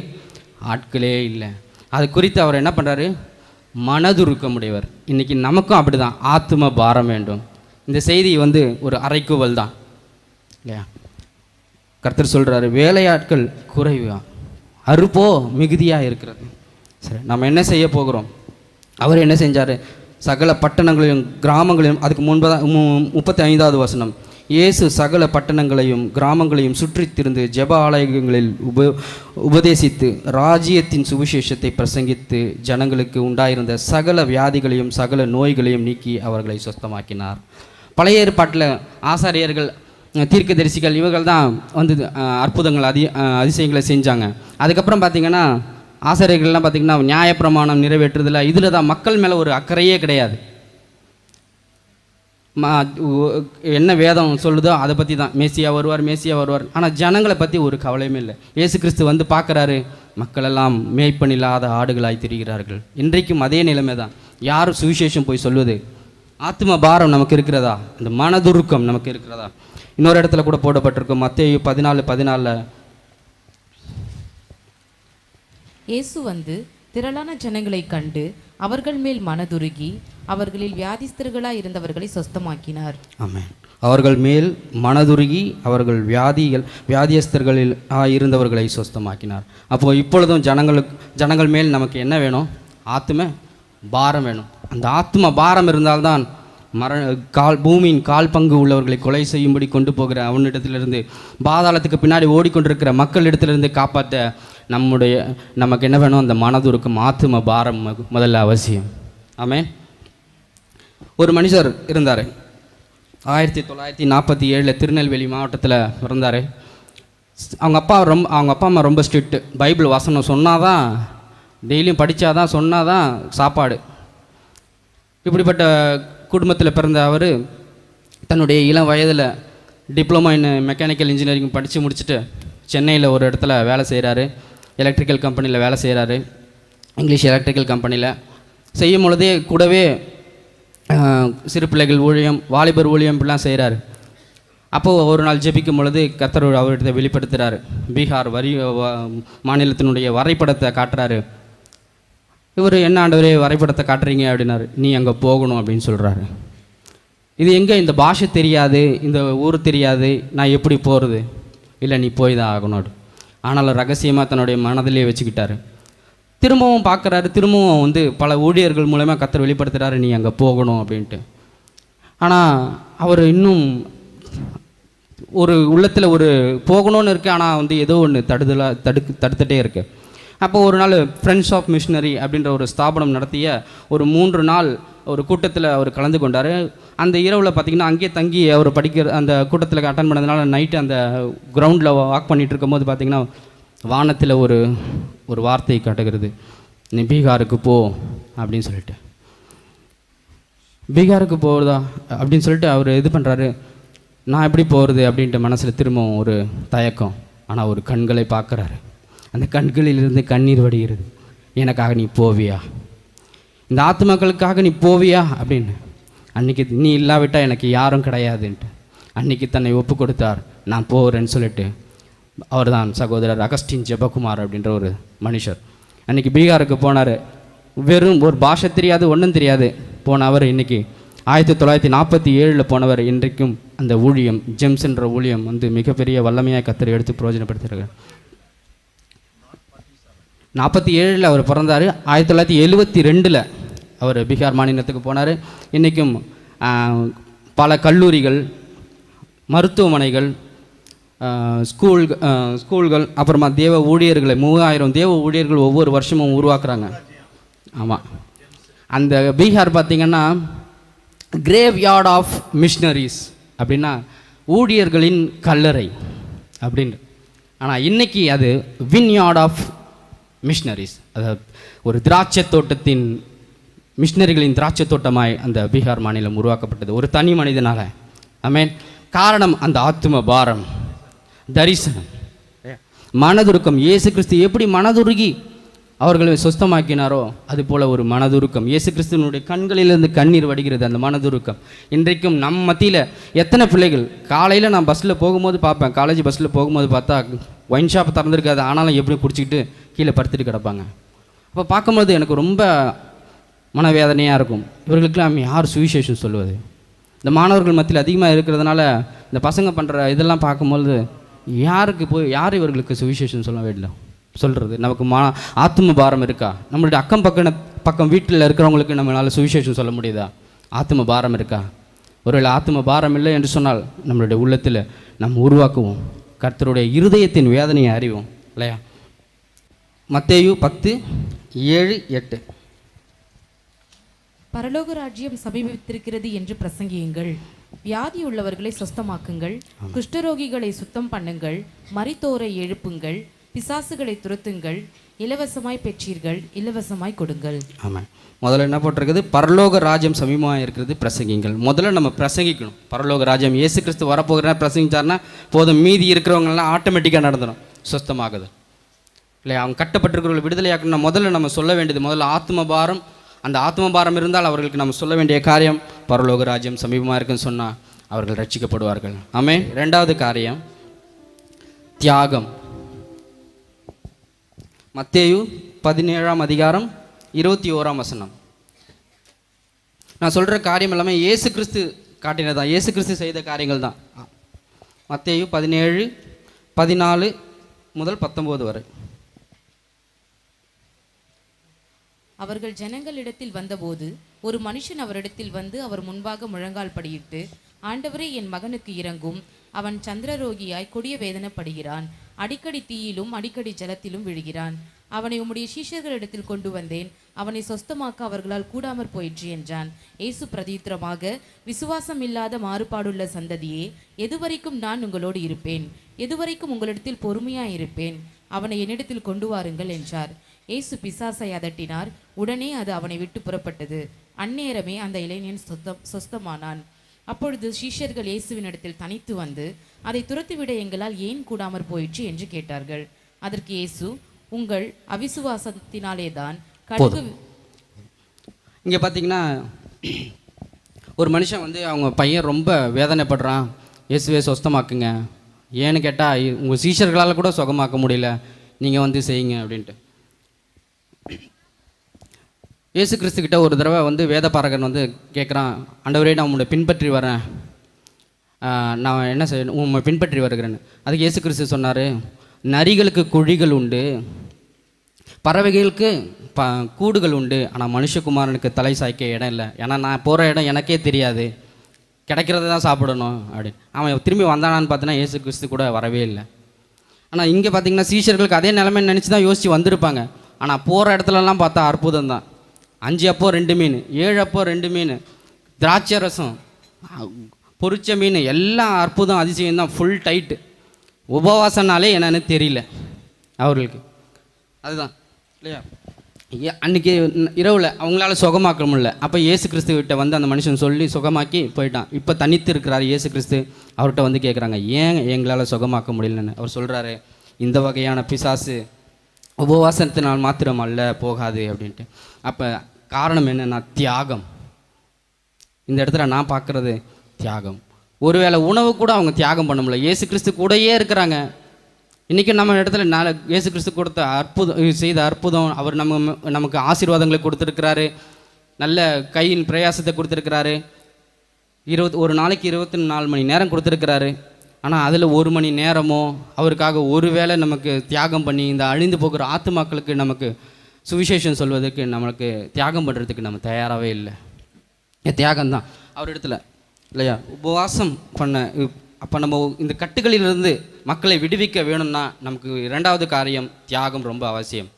ஆட்களே இல்லை. அது குறித்து அவர் என்ன பண்ணுறாரு, மனதுருக்கமுடையவர். இன்றைக்கி நமக்கும் அப்படி தான், ஆத்ம பாரம் வேண்டும். இந்த செய்தி ஒரு அறைக்கூவல் தான் இல்லையா. கர்த்தர் சொல்கிறாரு, வேலையாட்கள் குறைவா, அறுப்போ மிகுதியாக இருக்கிறது. சரி, நம்ம என்ன செய்ய போகிறோம்? அவர் என்ன செஞ்சார்? சகல பட்டணங்களையும் கிராமங்களையும், அதுக்கு 35வது வசனம், இயேசு சகல பட்டணங்களையும் கிராமங்களையும் சுற்றித் திரிந்து ஜெப ஆலயங்களில் உபதேசித்து ராஜ்யத்தின் சுவிசேஷத்தை பிரசங்கித்து ஜனங்களுக்கு உண்டாயிருந்த சகல வியாதிகளையும் சகல நோய்களையும் நீக்கி அவர்களை சுத்தமாக்கினார். பழைய ஏற்பாட்டில் ஆசாரியர்கள், தீர்க்கதரிசிகள், இவர்கள் தான் அற்புதங்கள் அதிசயங்களை செஞ்சாங்க. அதுக்கப்புறம் பார்த்திங்கன்னா ஆசாரியர்கள்லாம் பார்த்திங்கன்னா நியாயப்பிரமாணம் நிறைவேற்றுதில்லை. இதில் தான் மக்கள் மேலே ஒரு அக்கறையே கிடையாது. என்ன வேதம் சொல்லுதோ அதை பற்றி தான், மேசியா வருவார். ஆனால் ஜனங்களை பற்றி ஒரு கவலையுமே இல்லை. இயேசு கிறிஸ்து பார்க்குறாரு, மக்களெல்லாம் மேய்ப்பனில்லாத ஆடுகளாய் திரிகிறார்கள். இன்றைக்கும் அதே நிலைமை தான். யாரும் சுவிசேஷம் போய் சொல்வது? ஆத்ம பாரம் நமக்கு இருக்கிறதா? இந்த மனதுருக்கம் நமக்கு இருக்கிறதா? இன்னொரு இடத்துல கூட போடப்பட்டிருக்கும், மத்தேயு 14:14, இயேசு திரளான ஜனங்களை கண்டு அவர்கள் மேல் மனதுருகி அவர்களில் வியாதிஸ்தர்களாய் இருந்தவர்களை சொஸ்தமாக்கினார். ஆமென். அவர்கள் மேல் மனதுருகி அவர்கள் வியாதியஸ்தர்களில் இருந்தவர்களை சொஸ்தமாக்கினார். அப்போது இப்பொழுதும் ஜனங்கள் மேல் நமக்கு என்ன வேணும்? ஆத்ம பாரம் வேணும். அந்த ஆத்ம பாரம் இருந்தால்தான் பூமியின் கால் பங்கு உள்ளவர்களை கொலை செய்யும்படி கொண்டு போகிற அவனிடத்திலிருந்து, பாதாளத்துக்கு பின்னாடி ஓடிக்கொண்டிருக்கிற மக்களிடத்திலிருந்து காப்பாற்ற நமக்கு என்ன வேணும்? அந்த மனதுருக்கம், ஆத்ம பாரம் முதல்ல அவசியம். ஆமென். ஒரு மனுஷர் இருந்தார், 1947 திருநெல்வேலி மாவட்டத்தில் பிறந்தார். அவங்க அப்பா அம்மா ரொம்ப ஸ்ட்ரிக்ட்டு. பைபிள் வசனம் சொன்னாதான், டெய்லியும் படித்தாதான், சொன்னாதான் சாப்பாடு. இப்படிப்பட்ட குடும்பத்தில் பிறந்த அவர் தன்னுடைய இளம் வயதில் டிப்ளமோ இன் மெக்கானிக்கல் இன்ஜினியரிங் படித்து முடிச்சுட்டு சென்னையில் ஒரு இடத்துல வேலை செய்கிறாரு. எலக்ட்ரிக்கல் கம்பெனியில் வேலை செய்கிறாரு. இங்கிலீஷ் எலக்ட்ரிக்கல் கம்பெனியில் செய்யும் பொழுதே கூடவே சிறு பிள்ளைகள் ஊழியம், வாலிபர் ஊழியம் இப்படிலாம் செய்கிறாரு. அப்போது ஒரு நாள் ஜெபிக்கும் பொழுது கர்த்தர் அவர்கிட்ட வெளிப்படுத்துகிறார். பீகார் மாநிலத்தினுடைய வரைபடத்தை காட்டுறாரு. இவர், என்ன ஆண்டவரே வரைபடத்தை காட்டுறீங்க அப்படின்னாரு. நீ அங்கே போகணும் அப்படின்னு சொல்கிறாரு. இது எங்கே? இந்த பாஷை தெரியாது, இந்த ஊர் தெரியாது, நான் எப்படி போகிறது? இல்லை, நீ போய் தான் ஆகணும். ஆனாலும் ரகசியமாக தன்னுடைய மனதிலே வச்சுக்கிட்டாரு. திரும்பவும் பார்க்குறாரு. திரும்பவும் பல ஊழியர்கள் மூலமாக கர்த்தர் வெளிப்படுத்துகிறாரு, நீ அங்கே போகணும் அப்படின்ட்டு. ஆனால் அவர் இன்னும் ஒரு உள்ளத்தில் ஒரு போகணும்னு இருக்குது. ஆனால் ஏதோ ஒன்று தடுத்துட்டே இருக்குது. அப்போ ஒரு நாள் ஃப்ரெண்ட்ஸ் ஆஃப் மிஷினரி அப்படின்ற ஒரு ஸ்தாபனம் நடத்திய ஒரு 3 நாள் ஒரு கூட்டத்தில் அவர் கலந்து கொண்டார். அந்த இரவில் பார்த்திங்கன்னா அங்கேயே தங்கி அவர் அந்த கூட்டத்தில் அட்டன் பண்ணதுனால நைட்டு அந்த கிரவுண்டில் வாக் பண்ணிகிட்டு இருக்கும்போது பார்த்திங்கன்னா வானத்தில் ஒரு வார்த்தை காட்டுகிறது, நீ பீகாருக்கு போ அப்படின்னு சொல்லிட்டு. பீகாருக்கு போகிறதா அப்படின்னு சொல்லிட்டு அவர் இது பண்ணுறாரு. நான் எப்படி போகிறது அப்படின்ட்டு மனசில் திரும்பவும் ஒரு தயக்கம். ஆனால் ஒரு கண்களை பார்க்குறாரு. அந்த கண்களிலிருந்து கண்ணீர் வடிகிறது. எனக்காக நீ போவியா? இந்த ஆத்மாக்களுக்காக நீ போவியா அப்படின்னு. அன்றைக்கி நீ இல்லாவிட்டால் எனக்கு யாரும் கிடையாதுன்ட்டு அன்னைக்கு தன்னை ஒப்பு கொடுத்தார், நான் போகிறேன்னு சொல்லிட்டு. அவர்தான் சகோதரர் அகஸ்டின் ஜெபகுமார் அப்படின்ற ஒரு மனுஷர். அன்றைக்கி பீகாருக்கு போனார். வெறும் ஒரு பாஷை தெரியாது, ஒன்றும் தெரியாது போன அவர் இன்றைக்கி 1947 போனவர். இன்றைக்கும் அந்த ஊழியம், ஜெம்ஸ் என்ற ஊழியம் வந்து மிகப்பெரிய வல்லமையாக கத்தர் எடுத்து பிரயோஜனப்படுத்திருக்கார். 47 அவர் பிறந்தார். 1972 அவர் பீகார் மாநிலத்துக்கு போனார். இன்றைக்கும் பல கல்லூரிகள், மருத்துவமனைகள், ஸ்கூல்கள், அப்புறமா தேவ ஊழியர்களை 3000 தேவ ஊழியர்கள் ஒவ்வொரு வருஷமும் உருவாக்குறாங்க. ஆமாம், அந்த பீகார் பார்த்திங்கன்னா கிரேவ் யார்ட் ஆஃப் மிஷனரிஸ் அப்படின்னா ஊழியர்களின் கல்லறை அப்படின்னு. ஆனால் இன்றைக்கி அது வின்யார்ட் ஆஃப் மிஷனரிஸ், அதாவது ஒரு திராட்சை தோட்டத்தின் மிஷனரிகளின் திராட்சை தோட்டமாய் அந்த பீகார் மாநிலம் உருவாக்கப்பட்டது ஒரு தனி மனிதனால். ஆமென். காரணம் அந்த ஆத்தும பாரம், தரிசனம், மனதுருக்கம். இயேசு கிறிஸ்து எப்படி மனதுருகி அவர்களை சுஸ்தமாக்கினாரோ அதுபோல் ஒரு மனதுருக்கம். இயேசு கிறிஸ்துவனுடைய கண்களிலிருந்து கண்ணீர் வடிகிறது அந்த மனதுருக்கம். இன்றைக்கும் நம் மத்தியில் எத்தனை பிள்ளைகள், காலையில் நான் பஸ்ஸில் போகும்போது பார்ப்பேன், காலேஜ் பஸ்ஸில் போகும்போது பார்த்தா ஒயின் ஷாப் திறந்துருக்காது, ஆனாலும் எப்படி குடிச்சிக்கிட்டு கீழே படுத்துட்டு கிடப்பாங்க. அப்போ பார்க்கும்போது எனக்கு ரொம்ப மனவேதனையாக இருக்கும். இவர்களுக்கெல்லாம் யார் சுவிசேஷம் சொல்லுவது? இந்த மாணவர்கள் மத்தியில் அதிகமாக இருக்கிறதுனால இந்த பசங்க பண்ணுற இதெல்லாம் பார்க்கும்போது யார் இவர்களுக்கு சுவிசேஷம் சொல்ல வேண்டும் சொல்கிறது? நமக்கு ஆத்தும பாரம் இருக்கா? நம்மளுடைய பக்கம் வீட்டில் இருக்கிறவங்களுக்கு நம்மளால் சுவிசேஷம் சொல்ல முடியுதா? ஆத்தும பாரம் இருக்கா? ஒருவேளை ஆத்தும பாரம் இல்லை என்று சொன்னால் நம்மளுடைய உள்ளத்தில் நம்ம உருவாக்குவோம், கர்த்தருடைய இருதயத்தின் வேதனையை அறிவோம் இல்லையா? மத்தேயு 10:7-8. பரலோக ராஜ்யம் சமீபித்திருக்கிறது என்று பிரசங்கியுங்கள், வியாதி உள்ளவர்களை சுத்தமாக்குங்கள், குஷ்டரோகிகளை சுத்தம் பண்ணுங்கள், மரித்தோரை எழுப்புங்கள், பிசாசுகளை துரத்துங்கள், இலவசமாய் பெற்றீர்கள், இலவசமாய் கொடுங்கள். ஆமாம். முதல்ல என்ன போட்டிருக்குது? பரலோக ராஜ்யம் சமீபமாக இருக்கிறது, பிரசங்கிங்கள். முதல்ல நம்ம பிரசங்கிக்கணும். பரலோக ராஜ்யம் இயேசு கிறிஸ்து வரப்போகிறா பிரசங்கிச்சார்னா போதும், மீதி இருக்கிறவங்களாம் ஆட்டோமேட்டிக்காக நடந்துடும், சுத்தமாகுது இல்லையா? அவங்க கட்டப்பட்டிருக்கிறவங்களை விடுதலையாக்கணும். முதல்ல நம்ம சொல்ல வேண்டியது முதல்ல ஆத்ம பாரம். அந்த ஆத்ம பாரம் இருந்தால் அவர்களுக்கு நம்ம சொல்ல வேண்டிய காரியம் பரலோக ராஜ்யம் சமீபமாக இருக்குன்னு சொன்னால் அவர்கள் ரட்சிக்கப்படுவார்கள். ஆமென். 2வது காரியம் தியாகம். மத்தேயு 17:21. நான் சொல்கிற காரியம் எல்லாமே இயேசு கிறிஸ்து காட்டினதான், இயேசு கிறிஸ்து செய்த காரியங்கள் தான். மத்தேயு 17:14-19 வரை. அவர்கள் ஜனங்களிடத்தில் வந்தபோது ஒரு மனுஷன் அவரிடத்தில் வந்து அவர் முன்பாக முழங்கால் படியிட்டு, ஆண்டவரே, என் மகனுக்கு இரங்கும், அவன் சந்திரரோகியாய் கொடிய வேதனைப்படுகிறான், அடிக்கடி தீயிலும் அடிக்கடி ஜலத்திலும் விழுகிறான். அவனை உம்முடைய சீஷர்களிடத்தில் கொண்டு வந்தேன், அவனை சொஸ்தமாக்க அவர்களால் கூடாமற் போயிற்று என்றான். இயேசு பிரதியுத்தரமாக, விசுவாசம் இல்லாத மாறுபாடுள்ள சந்ததியே, எதுவரைக்கும் நான் உங்களோடு இருப்பேன்? எதுவரைக்கும் உங்களிடத்தில் பொறுமையாயிருப்பேன்? அவனை என்னிடத்தில் கொண்டு வாருங்கள் என்றார். இயேசு பிசாசை அதட்டினார். உடனே அது அவனை விட்டு புறப்பட்டது. அந்நேரமே அந்த இளைஞன் சொஸ்தமானான். அப்பொழுது சீஷர்கள் இயேசுவினிடத்தில் தனித்து வந்து, அதை துரத்திவிட எங்களால் ஏன் கூடாமற் போயிற்று என்று கேட்டார்கள். அதற்கு இயேசு, உங்கள் அவிசுவாசத்தினாலே தான் கடுகு. இங்கே பார்த்தீங்கன்னா ஒரு மனுஷன் வந்து அவங்க பையன் ரொம்ப வேதனைப்படுறான், இயேசுவே சொஸ்தமாக்குங்க. ஏன்னு கேட்டால் உங்கள் சீஷர்களால் கூட சுகமாக்க முடியல, நீங்கள் வந்து செய்யுங்க அப்படின்ட்டு. இயேசு கிறிஸ்துக்கிட்ட ஒரு தடவை வந்து வேதபாரகன் வந்து கேட்குறான், ஆண்டவரே, நான் உங்களை பின்பற்றி வரேன், நான் என்ன செய்யணும், உங்களை பின்பற்றி வருகிறேன்னு. அதுக்கு இயேசு கிறிஸ்து சொன்னார், நரிகளுக்கு குழிகள் உண்டு, பறவைகளுக்கு கூடுகள் உண்டு, ஆனால் மனுஷகுமாரனுக்கு தலை சாய்க்க இடம் இல்லை. ஏன்னா நான் போகிற இடம் எனக்கே தெரியாது, கிடைக்கிறத தான் சாப்பிடணும் அப்படின்னு. அவன் திரும்பி வந்தானான்னு பார்த்தீங்கன்னா இயேசு கிறிஸ்து கூட வரவே இல்லை. ஆனால் இங்கே பார்த்தீங்கன்னா சீஷர்களுக்கு அதே நிலைமை நினச்சி தான் யோசித்து வந்திருப்பாங்க. ஆனால் போகிற இடத்துலலாம் பார்த்தா அற்புதம் தான். 5 அப்போ 2 மீன், 7 அப்போ 2 மீன், திராட்சை ரசம், பொரிச்ச மீன், எல்லாம் அற்புதம் அதிசயம் தான். Full tight. உபவாசனாலே என்னன்னு தெரியல அவர்களுக்கு. அதுதான் இல்லையா? அன்றைக்கி இரவில் அவங்களால சுகமாக்க முடியல. அப்போ இயேசு கிறிஸ்துவிட்ட வந்து அந்த மனுஷன் சொல்லி சுகமாக்கி போயிட்டான். இப்போ தனித்து இருக்கிறார் இயேசு கிறிஸ்து. அவர்கிட்ட வந்து கேட்குறாங்க, ஏன் எங்களால் சுகமாக்க முடியலன்னு. அவர் சொல்கிறாரு, இந்த வகையான பிசாசு உபவாசத்தினால் மாத்திரம் அல்ல போகாது அப்படின்ட்டு. அப்போ காரணம் என்னென்னா தியாகம். இந்த இடத்துல நான் பார்க்குறது தியாகம். ஒருவேளை உணவு கூட அவங்க தியாகம் பண்ண முடியல. இயேசு கிறிஸ்து கூடயே இருக்கிறாங்க. இன்றைக்கி நம்ம இடத்துல இயேசு கிறிஸ்து கொடுத்த செய்த அற்புதம், அவர் நமக்கு ஆசீர்வாதங்களை கொடுத்துருக்கிறாரு, நல்ல கையின் பிரயாசத்தை கொடுத்துருக்கிறாரு, ஒரு நாளைக்கு 24 மணி நேரம் கொடுத்துருக்கிறாரு. ஆனால் அதில் 1 மணி நேரமோ அவருக்காக ஒரு வேளை நமக்கு தியாகம் பண்ணி இந்த அழிந்து போகிற ஆத்துமாக்களுக்கு நமக்கு சுவிசேஷம் சொல்வதற்கு நம்மளுக்கு தியாகம் பண்ணுறதுக்கு நம்ம தயாராகவே இல்லை. தியாகம்தான் அவர் இடத்துல இல்லையா. உபவாசம் அப்போ நம்ம இந்த கட்டுகளிலிருந்து மக்களை விடுவிக்க வேணும்னா நமக்கு 2வது காரியம் தியாகம் ரொம்ப அவசியம்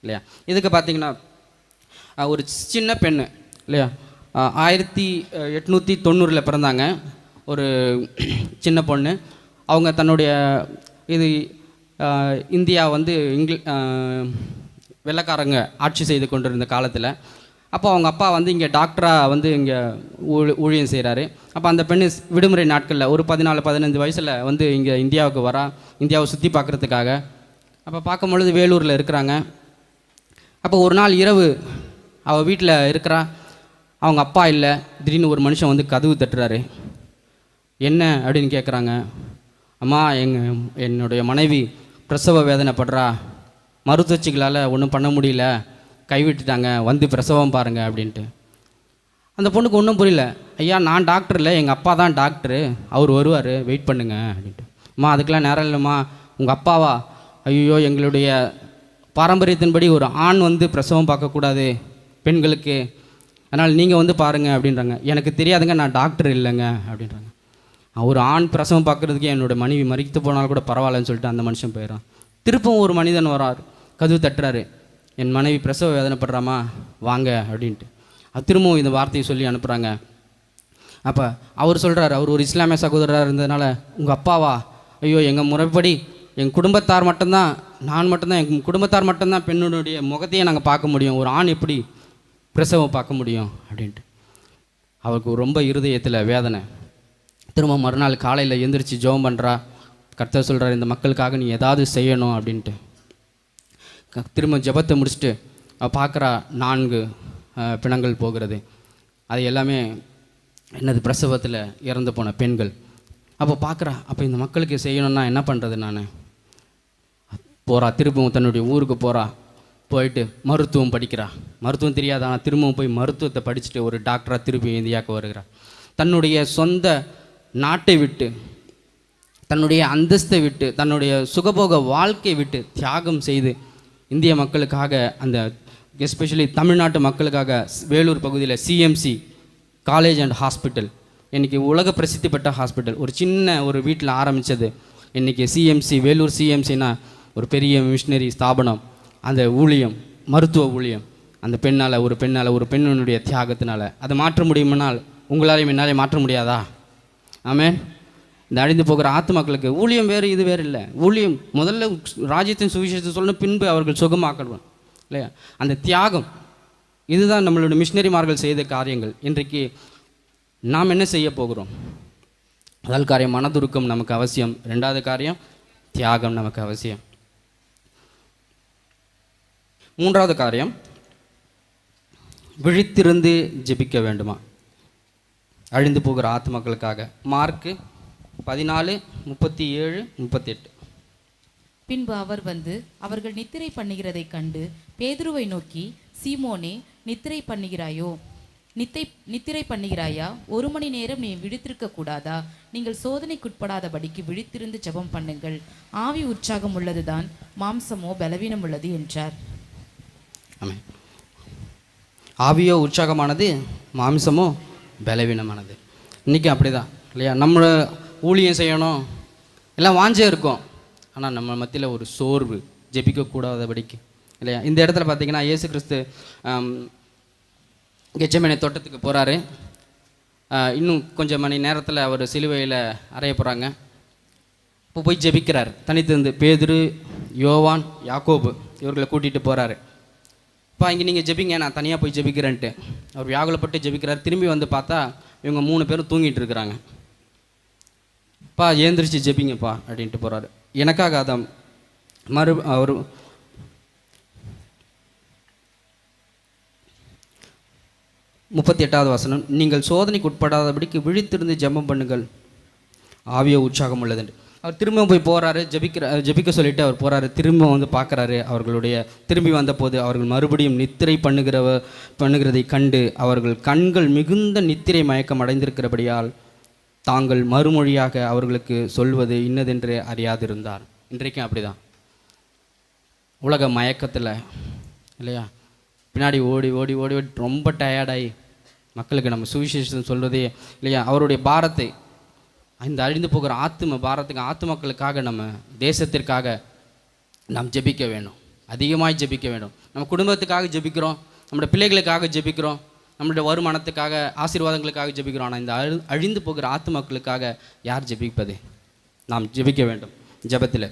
இல்லையா. இதுக்கு பார்த்திங்கன்னா ஒரு சின்ன பெண்ணு இல்லையா, 1890 பிறந்தாங்க. ஒரு சின்ன பொண்ணு. அவங்க தன்னுடைய இந்தியா வந்து வெள்ளைக்காரங்க ஆட்சி செய்து கொண்டிருந்த காலத்தில், அப்போ அவங்க அப்பா வந்து இங்கே டாக்டராக வந்து இங்கே ஊழியம் செய்கிறாரு. அப்போ அந்த பெண்ணு விடுமுறை நாட்களில் ஒரு 14-15 வயசில் வந்து இங்கே இந்தியாவுக்கு வரா, இந்தியாவை சுற்றி பார்க்குறதுக்காக. அப்போ பார்க்கும் பொழுது வேலூரில் இருக்கிறாங்க. அப்போ ஒரு நாள் இரவு அவள் வீட்டில் இருக்கிறா, அவங்க அப்பா இல்லை. திடீர்னு ஒரு மனுஷன் வந்து கதவு தட்டுறாரு. என்ன அப்படின்னு கேட்குறாங்க. அம்மா, என்னுடைய மனைவி பிரசவ வேதனைப்படுறா, மருத்துவச்சிகளால் ஒன்றும் பண்ண முடியல, கைவிட்டுட்டாங்க, வந்து பிரசவம் பாருங்கள் அப்படின்ட்டு. அந்த பொண்ணுக்கு ஒன்றும் புரியல. ஐயா, நான் டாக்டர் இல்லை, எங்கள் அப்பா தான் டாக்டரு, அவர் வருவார், வெயிட் பண்ணுங்க அப்படின்ட்டு. அம்மா, அதுக்கெலாம் நேரம் இல்லைம்மா, உங்கள் அப்பாவா? ஐயோ, எங்களுடைய பாரம்பரியத்தின்படி ஒரு ஆண் வந்து பிரசவம் பார்க்கக்கூடாது பெண்களுக்கு, அதனால் நீங்கள் வந்து பாருங்கள் அப்படின்றாங்க. எனக்கு தெரியாதுங்க, நான் டாக்டர் இல்லைங்க அப்படின்றாங்க. ஒரு ஆண் பிரசவம் பார்க்குறதுக்கு என்னோடய மனைவி மறித்து போனாலும் கூட பரவாயில்லன்னு சொல்லிட்டு அந்த மனுஷன் போயிடறான். திருப்பவும் ஒரு மனிதன் வரார், கதவு தட்டுறாரு. என் மனைவி பிரசவ வேதனைப்படுறாமா, வாங்க அப்படின்ட்டு. அது திரும்பவும் இந்த வார்த்தையை சொல்லி அனுப்புகிறாங்க. அப்போ அவர் சொல்கிறார், அவர் ஒரு இஸ்லாமிய சகோதரராக இருந்ததுனால, உங்கள் அப்பாவா? ஐயோ, எங்கள் முறைப்படி எங்கள் குடும்பத்தார் மட்டும்தான், நான் மட்டும்தான், எங்கள் குடும்பத்தார் மட்டும்தான் பெண்ணுடைய முகத்தையே நாங்கள் பார்க்க முடியும், ஒரு ஆண் எப்படி பிரசவம் பார்க்க முடியும் அப்படின்ட்டு. அவருக்கு ரொம்ப இருதயத்தில் வேதனை. திரும்ப மறுநாள் காலையில் எழுந்திரிச்சு ஜெபம் பண்ணுறா. கர்த்தர் சொல்கிறார், இந்த மக்களுக்காக நீ ஏதாவது செய்யணும் அப்படின்ட்டு. திரும்ப ஜெபத்தை முடிச்சுட்டு பார்க்குறா, 4 பிணங்கள் போகிறது. அது எல்லாமே என்னது, பிரசவத்தில் இறந்து போன பெண்கள். அப்போ பார்க்குறா, அப்போ இந்த மக்களுக்கு செய்யணும்னா என்ன பண்ணுறது? நான் போகிறா, திரும்பவும் தன்னுடைய ஊருக்கு போகிறா. போயிட்டு மருத்துவம் படிக்கிறா. மருத்துவம் தெரியாத, ஆனால் திரும்பவும் போய் மருத்துவத்தை படிச்சுட்டு ஒரு டாக்டராக திருப்பி இந்தியாவுக்கு வருகிறா. தன்னுடைய சொந்த நாட்டை விட்டு, தன்னுடைய அந்தஸ்தை விட்டு, தன்னுடைய சுகபோக வாழ்க்கை விட்டு தியாகம் செய்து இந்திய மக்களுக்காக, அந்த எஸ்பெஷலி தமிழ்நாட்டு மக்களுக்காக வேலூர் பகுதியில் சிஎம்சி காலேஜ் அண்ட் ஹாஸ்பிட்டல், இன்றைக்கி உலக பிரசித்தி பெற்ற ஹாஸ்பிட்டல், ஒரு சின்ன ஒரு வீட்டில் ஆரம்பித்தது இன்றைக்கி சிஎம்சி, வேலூர் சிஎம்சினா ஒரு பெரிய மிஷினரி ஸ்தாபனம். அந்த ஊழியம், மருத்துவ ஊழியம், அந்த ஒரு பெண்ணுடைய தியாகத்தினால அதை மாற்ற முடியுமானால் உங்களாலையும் என்னாலே மாற்ற முடியாதா? ஆமென். இந்த அழிந்து போகிற ஆத்துமாக்களுக்கு ஊழியம் வேறு, இது வேறு இல்லை. ஊழியம் முதல்ல ராஜ்யத்தின் சுவிசேஷத்தை சொல்லணும், பின்பு அவர்கள் சுகமாக்கணும் இல்லையா. அந்த தியாகம், இதுதான் நம்மளுடைய மிஷினரிமார்கள் செய்த காரியங்கள். இன்றைக்கு நாம் என்ன செய்ய போகிறோம்? முதல் காரியம் மனதுருக்கம் நமக்கு அவசியம். 2வது காரியம் தியாகம் நமக்கு அவசியம். 3வது காரியம் விழித்திருந்து ஜெபிக்க வேண்டுமா அழிந்து போகிற ஆத்மாக்களுக்காக. மார்க்கு 14:37-38. பின்பு அவர் வந்து அவர்கள் நித்திரை பண்ணுகிறதை கண்டு பேதுருவை நோக்கி, சீமோனே, நித்திரை பண்ணுகிறாயா? 1 மணி நேரம் நீ விழித்திருக்க கூடாதா? நீங்கள் சோதனைக்குட்படாதபடிக்கு விழித்திருந்து ஜெபம் பண்ணுங்கள். ஆவி உற்சாகம் உள்ளதுதான், மாம்சமோ பலவீனம் உள்ளது என்றார். ஆமென். ஆவியோ உற்சாகமானது, மாம்சமோ பலவீனமானது. இன்றைக்கி அப்படி தான் இல்லையா. நம்ம ஊழியம் செய்யணும் எல்லாம் வாஞ்சே இருக்கும், ஆனால் நம்ம மத்தியில் ஒரு சோர்வு, ஜெபிக்கக்கூடாதபடிக்கு இல்லையா. இந்த இடத்துல பார்த்திங்கன்னா இயேசு கிறிஸ்து கெத்செமனே தோட்டத்துக்கு போகிறாரு. இன்னும் கொஞ்சம் மணி நேரத்தில் அவர் சிலுவையில் அறைய போகிறாங்க. இப்போ போய் ஜெபிக்கிறார் தனித்திருந்து. பேதுரு, யோவான், யாக்கோபு இவர்களை கூட்டிகிட்டு போகிறாரு. இப்போ இங்கே நீங்கள் ஜெபிங்க, நான் தனியாக போய் ஜெபிக்கிறேன்ட்டு அவர் வியாகுலப்பட்டு ஜெபிக்கிறார். திரும்பி வந்து பார்த்தா இவங்க 3 பேரும் தூங்கிட்டு இருக்கிறாங்க. பா, ஏந்திரிச்சு ஜெபிங்கப்பா அப்படின்ட்டு போகிறாரு. எனக்காக அதை அவர் 38வது வசனம், நீங்கள் சோதனைக்கு உட்படாதபடிக்கு விழித்திருந்து ஜெபம் பண்ணுங்கள், ஆவியோ உற்சாகம் உள்ளதுண்டு. அவர் திரும்ப போய் போகிறாரு, ஜெபிக்க சொல்லிட்டு அவர் போகிறாரு. திரும்ப வந்து பார்க்குறாரு, அவர்களுடைய திரும்பி வந்தபோது அவர்கள் மறுபடியும் நித்திரை பண்ணுகிறதை கண்டு அவர்கள் கண்கள் மிகுந்த நித்திரை மயக்கம் அடைந்திருக்கிறபடியால் தாங்கள் மறுமொழியாக அவர்களுக்கு சொல்வது இன்னதென்று அறியாதிருந்தார். இன்றைக்கும் அப்படிதான், உலக மயக்கத்தில் இல்லையா, பின்னாடி ஓடி ஓடி ஓடி ஓடி ரொம்ப டயர்டாகி மக்களுக்கு நம்ம சுவிசேஷம் சொல்கிறதே இல்லையா, அவருடைய பாரத்தை, இந்த அழிந்து போகிற பாரத்துக்கு ஆத்துமக்களுக்காக நம்ம தேசத்திற்காக நாம் ஜெபிக்க வேணும், அதிகமாக ஜெபிக்க வேண்டும். நம்ம குடும்பத்துக்காக ஜெபிக்கிறோம், நம்முடைய பிள்ளைகளுக்காக ஜெபிக்கிறோம், நம்மளுடைய வருமானத்துக்காக ஆசீர்வாதங்களுக்காக ஜெபிக்கிறோம். ஆனால் இந்த அழிந்து போகிற ஆத்துமக்களுக்காக யார் ஜெபிப்பது? நாம் ஜெபிக்க வேண்டும் ஜெபத்தில்.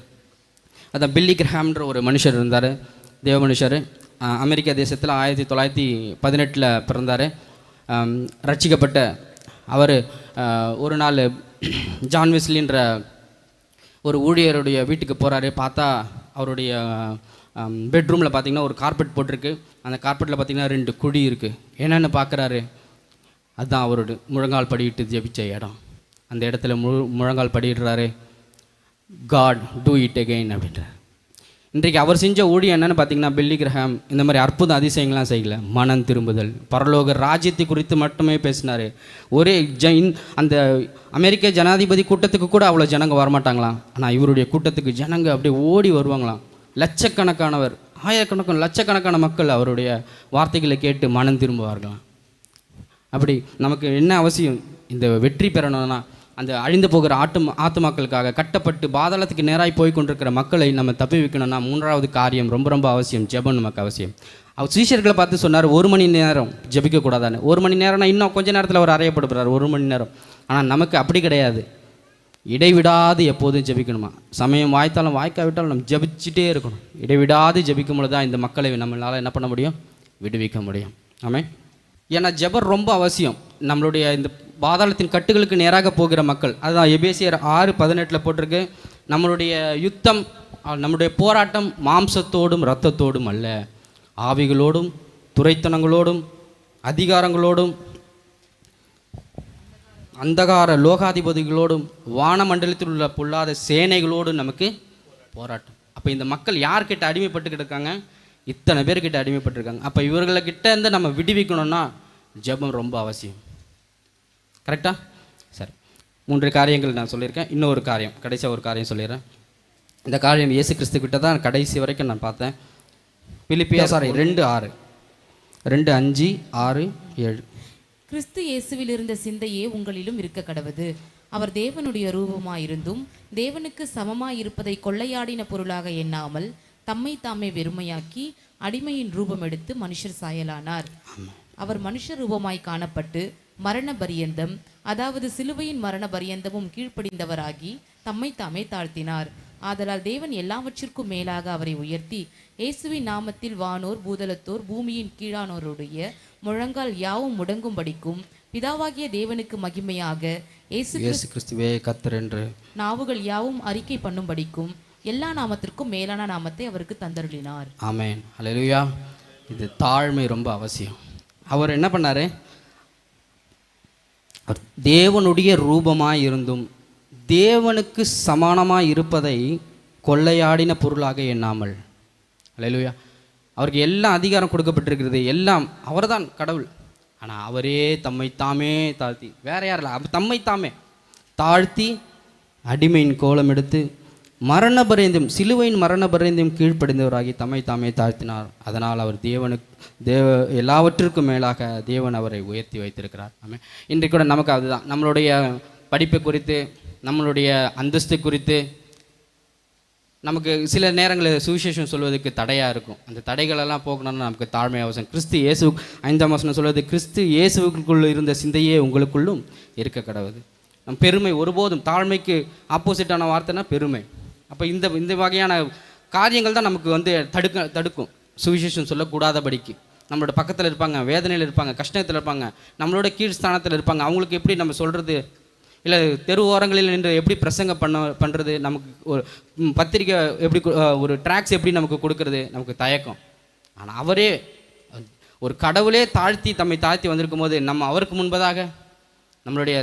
அதான் பில்லி கிரஹாம்ன்ற ஒரு மனுஷர் இருந்தார், தேவ மனுஷர். அமெரிக்கா தேசத்தில் 1918 பிறந்தார். ரட்சிக்கப்பட்ட அவர் ஒரு நாள் ஜான் வெஸ்லின்ற ஒரு ஊழியருடைய வீட்டுக்கு போகிறாரு. பார்த்தா அவருடைய பெட்ரூமில் பார்த்திங்கன்னா ஒரு கார்பெட் போட்டிருக்கு. அந்த கார்பெட்டில் பார்த்திங்கன்னா 2 குழி இருக்குது. என்னென்னு பார்க்குறாரு, அதுதான் அவரோட முழங்கால் படியிட்டு ஜெபிச்ச இடம். அந்த இடத்துல முழங்கால் படியிடுறாரு, காட் டூ இட் அகெயின் அப்படின்றார். இன்றைக்கு அவர் செஞ்ச ஊழியம் என்னென்னு பார்த்தீங்கன்னா, பில்லி கிரஹாம் இந்த மாதிரி அற்புத அதிசயங்கள்லாம் செய்யலை, மனம் திரும்புதல், பரலோக ராஜ்யத்தை குறித்து மட்டுமே பேசினார். ஒரே அந்த அமெரிக்க ஜனாதிபதி கூட்டத்துக்கு கூட அவ்வளோ ஜனங்க வரமாட்டாங்களாம். ஆனால் இவருடைய கூட்டத்துக்கு ஜனங்க அப்படியே ஓடி வருவாங்களாம். லட்சக்கணக்கானவர், ஆயிரக்கணக்கான லட்சக்கணக்கான மக்கள் அவருடைய வார்த்தைகளை கேட்டு மனம் திரும்புவார்களாம். அப்படி நமக்கு என்ன அவசியம்? இந்த வெற்றி பெறணும்னா அந்த அழிந்து போகிற ஆத்துமாக்களுக்காக கட்டப்பட்டு பாதாளத்துக்கு நேராய் போய் கொண்டிருக்கிற மக்களை நம்ம தப்பி வைக்கணும்னா 3வது காரியம் ரொம்ப ரொம்ப அவசியம், ஜெபம் நமக்கு அவசியம். அவர் சீஷர்களை பார்த்து சொன்னார், 1 மணி நேரம் ஜெபிக்கக்கூடாதான்னு. 1 மணி நேரம்னா இன்னும் கொஞ்ச நேரத்தில் அவர் அறையப்படுறார், 1 மணி நேரம். ஆனால் நமக்கு அப்படி கிடையாது, இடைவிடாது எப்போதும் ஜெபிக்கணுமா. சமயம் வாய்த்தாலும் வாய்க்காவிட்டாலும் நம்ம ஜெபிச்சுட்டே இருக்கணும். இடைவிடாது ஜெபிக்கும் பொழுது தான் இந்த மக்களை நம்மளால் என்ன பண்ண முடியும்? விடுவிக்க முடியும். ஆமென். ஏன்னா ஜெபம் ரொம்ப அவசியம். நம்மளுடைய இந்த பாதாளத்தின் கட்டுகளுக்கு நேராக போகிற மக்கள், அதுதான் எபேசியர் 6:18 போட்டிருக்கு, நம்மளுடைய யுத்தம், நம்முடைய போராட்டம் மாம்சத்தோடும் இரத்தத்தோடும் அல்ல, ஆவிகளோடும் துரைத்தனங்களோடும் அதிகாரங்களோடும் அந்தகார லோகாதிபதிகளோடும் வானமண்டலத்தில் உள்ள பொல்லாத சேனைகளோடும் நமக்கு போராட்டம். அப்போ இந்த மக்கள் யார்கிட்ட அடிமைப்பட்டுக்கிட்டு இருக்காங்க? இத்தனை பேர்கிட்ட அடிமைப்பட்டிருக்காங்க. அப்போ இவர்கள்கிட்ட இருந்து நம்ம விடுவிக்கணும்னா ஜெபம் ரொம்ப அவசியம். கரெக்டா? சரி, 3 காரியங்கள் நான் சொல்லியிருக்கேன். இன்னொரு காரியம், கடைசியாக ஒரு காரியம் சொல்லிடுறேன். இந்த காரியம் இயேசு கிறிஸ்து கிட்ட தான் கடைசி வரைக்கும் நான் பார்த்தேன். பிலிப்பியர் 2:6, 2:5, 6, 7. கிறிஸ்து இயேசுவில் இருந்த சிந்தையே உங்களிலும் இருக்க கடவது. அவர் தேவனுடைய ரூபமாயிருந்தும் தேவனுக்கு சமமாயிருப்பதை கொள்ளையாடின பொருளாக எண்ணாமல் தம்மை தாமே வெறுமையாக்கி அடிமையின் ரூபம் எடுத்து மனுஷர் சாயலானார். அவர் மனுஷர் ரூபமாய் காணப்பட்டு மரண பரியந்தம், அதாவது சிலுவையின் மரண பரியந்தமும் கீழ்ப்படிந்தவராகி தம்மை தாமே தாழ்த்தினார். ஆதலால் தேவன் எல்லாவற்றிற்கும் மேலாக அவரை உயர்த்தி இயேசுவின் நாமத்தில் வானோர் பூதலத்தோர் பூமியின் கீழானோருடைய முழங்கால் யாவும் முடங்கும்படிக்கும் பிதாவாகிய தேவனுக்கு மகிமையாக இயேசு கிறிஸ்துவே கர்த்தர் என்று நாவுகள் யாவும் அறிக்கை பண்ணும்படிக்கும் எல்லா நாமத்திற்கும் மேலான நாமத்தை அவருக்கு தந்தருளினார். ஆமென். ஹல்லேலூயா. இது தாழ்மை ரொம்ப அவசியம். அவர் என்ன பண்ணாரு? தேவனுடைய ரூபமாய் இருந்தும் தேவனுக்கு சமானமாய் இருப்பதை கொள்ளையாடின பொருளாக எண்ணாமல். ஹல்லேலூயா. அவருக்கு எல்லாம் அதிகாரம் கொடுக்கப்பட்டிருக்கிறது, எல்லாம் அவர்தான் கடவுள். ஆனால் அவரே தம்மை தாமே தாழ்த்தி, வேற யாரில்ல, அவர் தம்மை தாமே தாழ்த்தி அடிமையின் கோலம் எடுத்து மரண பரியந்தம், சிலுவையின் மரண பரியந்தம் கீழ்ப்படிந்தவராகி தம்மை தாமே தாழ்த்தினார். அதனால் அவர் எல்லாவற்றிற்கும் மேலாக தேவன் அவரை உயர்த்தி வைத்திருக்கிறார். ஆமென். இன்றைக்கு கூட நமக்கு அதுதான், நம்மளுடைய படிப்பு குறித்து, நம்மளுடைய அந்தஸ்து குறித்து நமக்கு சில நேரங்களில் சுவிசேஷம் சொல்வதற்கு தடையாக இருக்கும். அந்த தடைகளெல்லாம் போகணும்னு நமக்கு தாழ்மை அவசியம். கிறிஸ்து இயேசு 5ஆம் வசனம் சொல்வது, கிறிஸ்து இயேசுக்குள் இருந்த சிந்தையே உங்களுக்குள்ளும் இருக்க கடவுது. நம் பெருமை ஒருபோதும், தாழ்மைக்கு ஆப்போசிட்டான வார்த்தைனா பெருமை. அப்போ இந்த வகையான காரியங்கள் தான் நமக்கு வந்து தடுக்கும் சுவிசேஷம் சொல்லக்கூடாதபடிக்கு. நம்மளோட பக்கத்தில் இருப்பாங்க, வேதனையில் இருப்பாங்க, கஷ்டத்தில் இருப்பாங்க, நம்மளோட கீழ்ஸ்தானத்தில் இருப்பாங்க. அவங்களுக்கு எப்படி நம்ம சொல்கிறது, இல்லை தெரு ஓரங்களில் நின்று எப்படி பிரசங்கம் பண்ணுறது, நமக்கு ஒரு பத்திரிக்கை எப்படி, ஒரு ட்ராக்ஸ் எப்படி நமக்கு கொடுக்கறது, நமக்கு தயக்கம். ஆனால் அவரே ஒரு கடவுளே தம்மை தாழ்த்தி வந்திருக்கும் போது நம்ம அவருக்கு முன்பதாக நம்மளுடைய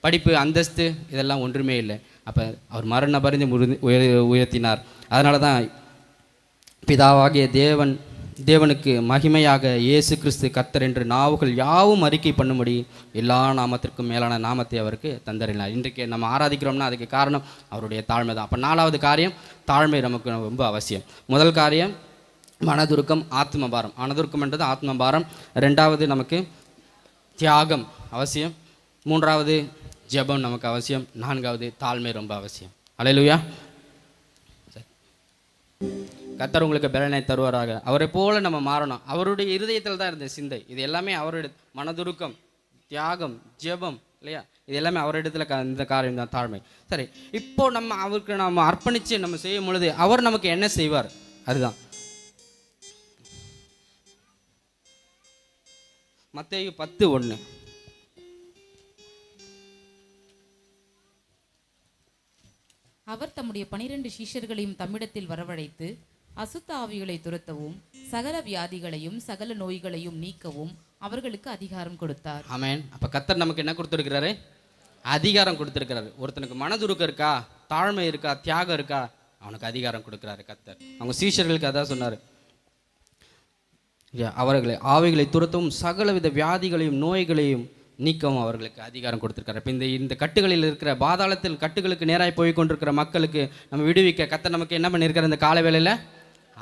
படிப்பு, அந்தஸ்து இதெல்லாம் ஒன்றுமே இல்லை. அப்போ அவர் மரண பரிந்து உயர்த்தினார். அதனால தான் பிதாவாகிய தேவனுக்கு மகிமையாக இயேசு கிறிஸ்து கர்த்தர் என்று நாவுகள் யாவும் அறிக்கை பண்ணும்படி எல்லா நாமத்திற்கும் மேலான நாமத்தை அவருக்கு தந்தறினார். இன்றைக்கு நம்ம ஆராதிக்கிறோம்னா அதுக்கு காரணம் அவருடைய தாழ்மை தான். அப்போ 4வது காரியம், தாழ்மை நமக்கு ரொம்ப அவசியம். முதல் காரியம் மனதுருக்கம், ஆத்மபாரம். மனதுருக்கம்ன்றது ஆத்மபாரம். 2வது நமக்கு தியாகம் அவசியம். 3வது ஜெபம் நமக்கு அவசியம். 4வது தாழ்மை ரொம்ப அவசியம். அல்லேலூயா. கர்த்தர் உங்களுக்கு பலனை தருவாராக. அவரை போல நம்ம மாறணும். அவருடைய இருதயத்தில் தான் இருந்த சிந்தை. இது எல்லாமே அவருடைய மனதுருக்கம், தியாகம், ஜெபம் இல்லையா, இது எல்லாமே அவரிடத்துல இந்த காரியம் தான் தாழ்மை. சரி, இப்போ அவருக்கு நம்ம அர்ப்பணித்து நம்ம செய்யும் பொழுது அவர் நமக்கு என்ன செய்வார்? அதுதான் மத்தேயு 10:1. அவர் தம்முடைய 12 சீஷர்களையும் தம்மிடத்தில் வரவழைத்து அசுத்த ஆவிகளை துரத்தவும் சகல வியாதிகளையும் சகல நோய்களையும் நீக்கவும் அவர்களுக்கு அதிகாரம் கொடுத்தார். ஆமென். அப்ப கர்த்தர் நமக்கு என்ன கொடுத்திருக்கிறாரு? அதிகாரம் கொடுத்திருக்கிறாரு. ஒருத்தனுக்கு மனதுருக்கம் இருக்கா, தாழ்மை இருக்கா, தியாகம் இருக்கா, அவனுக்கு அதிகாரம் கொடுக்கிறாரு கர்த்தர். அவங்க சீஷர்களுக்கு அதான் சொன்னாரு, அவர்களை ஆவிகளை துரத்தவும் சகலவித வியாதிகளையும் நோய்களையும் நீக்கவும் அவர்களுக்கு அதிகாரம் கொடுத்திருக்காரு. இப்போ இந்த கட்டுகளில் இருக்கிற பாதாளத்தில் கட்டுகளுக்கு நேராக போய் கொண்டிருக்கிற மக்களுக்கு நம்ம விடுவிக்க கர்த்தர் நமக்கு என்ன பண்ணியிருக்காரு? இந்த கால வேளையில்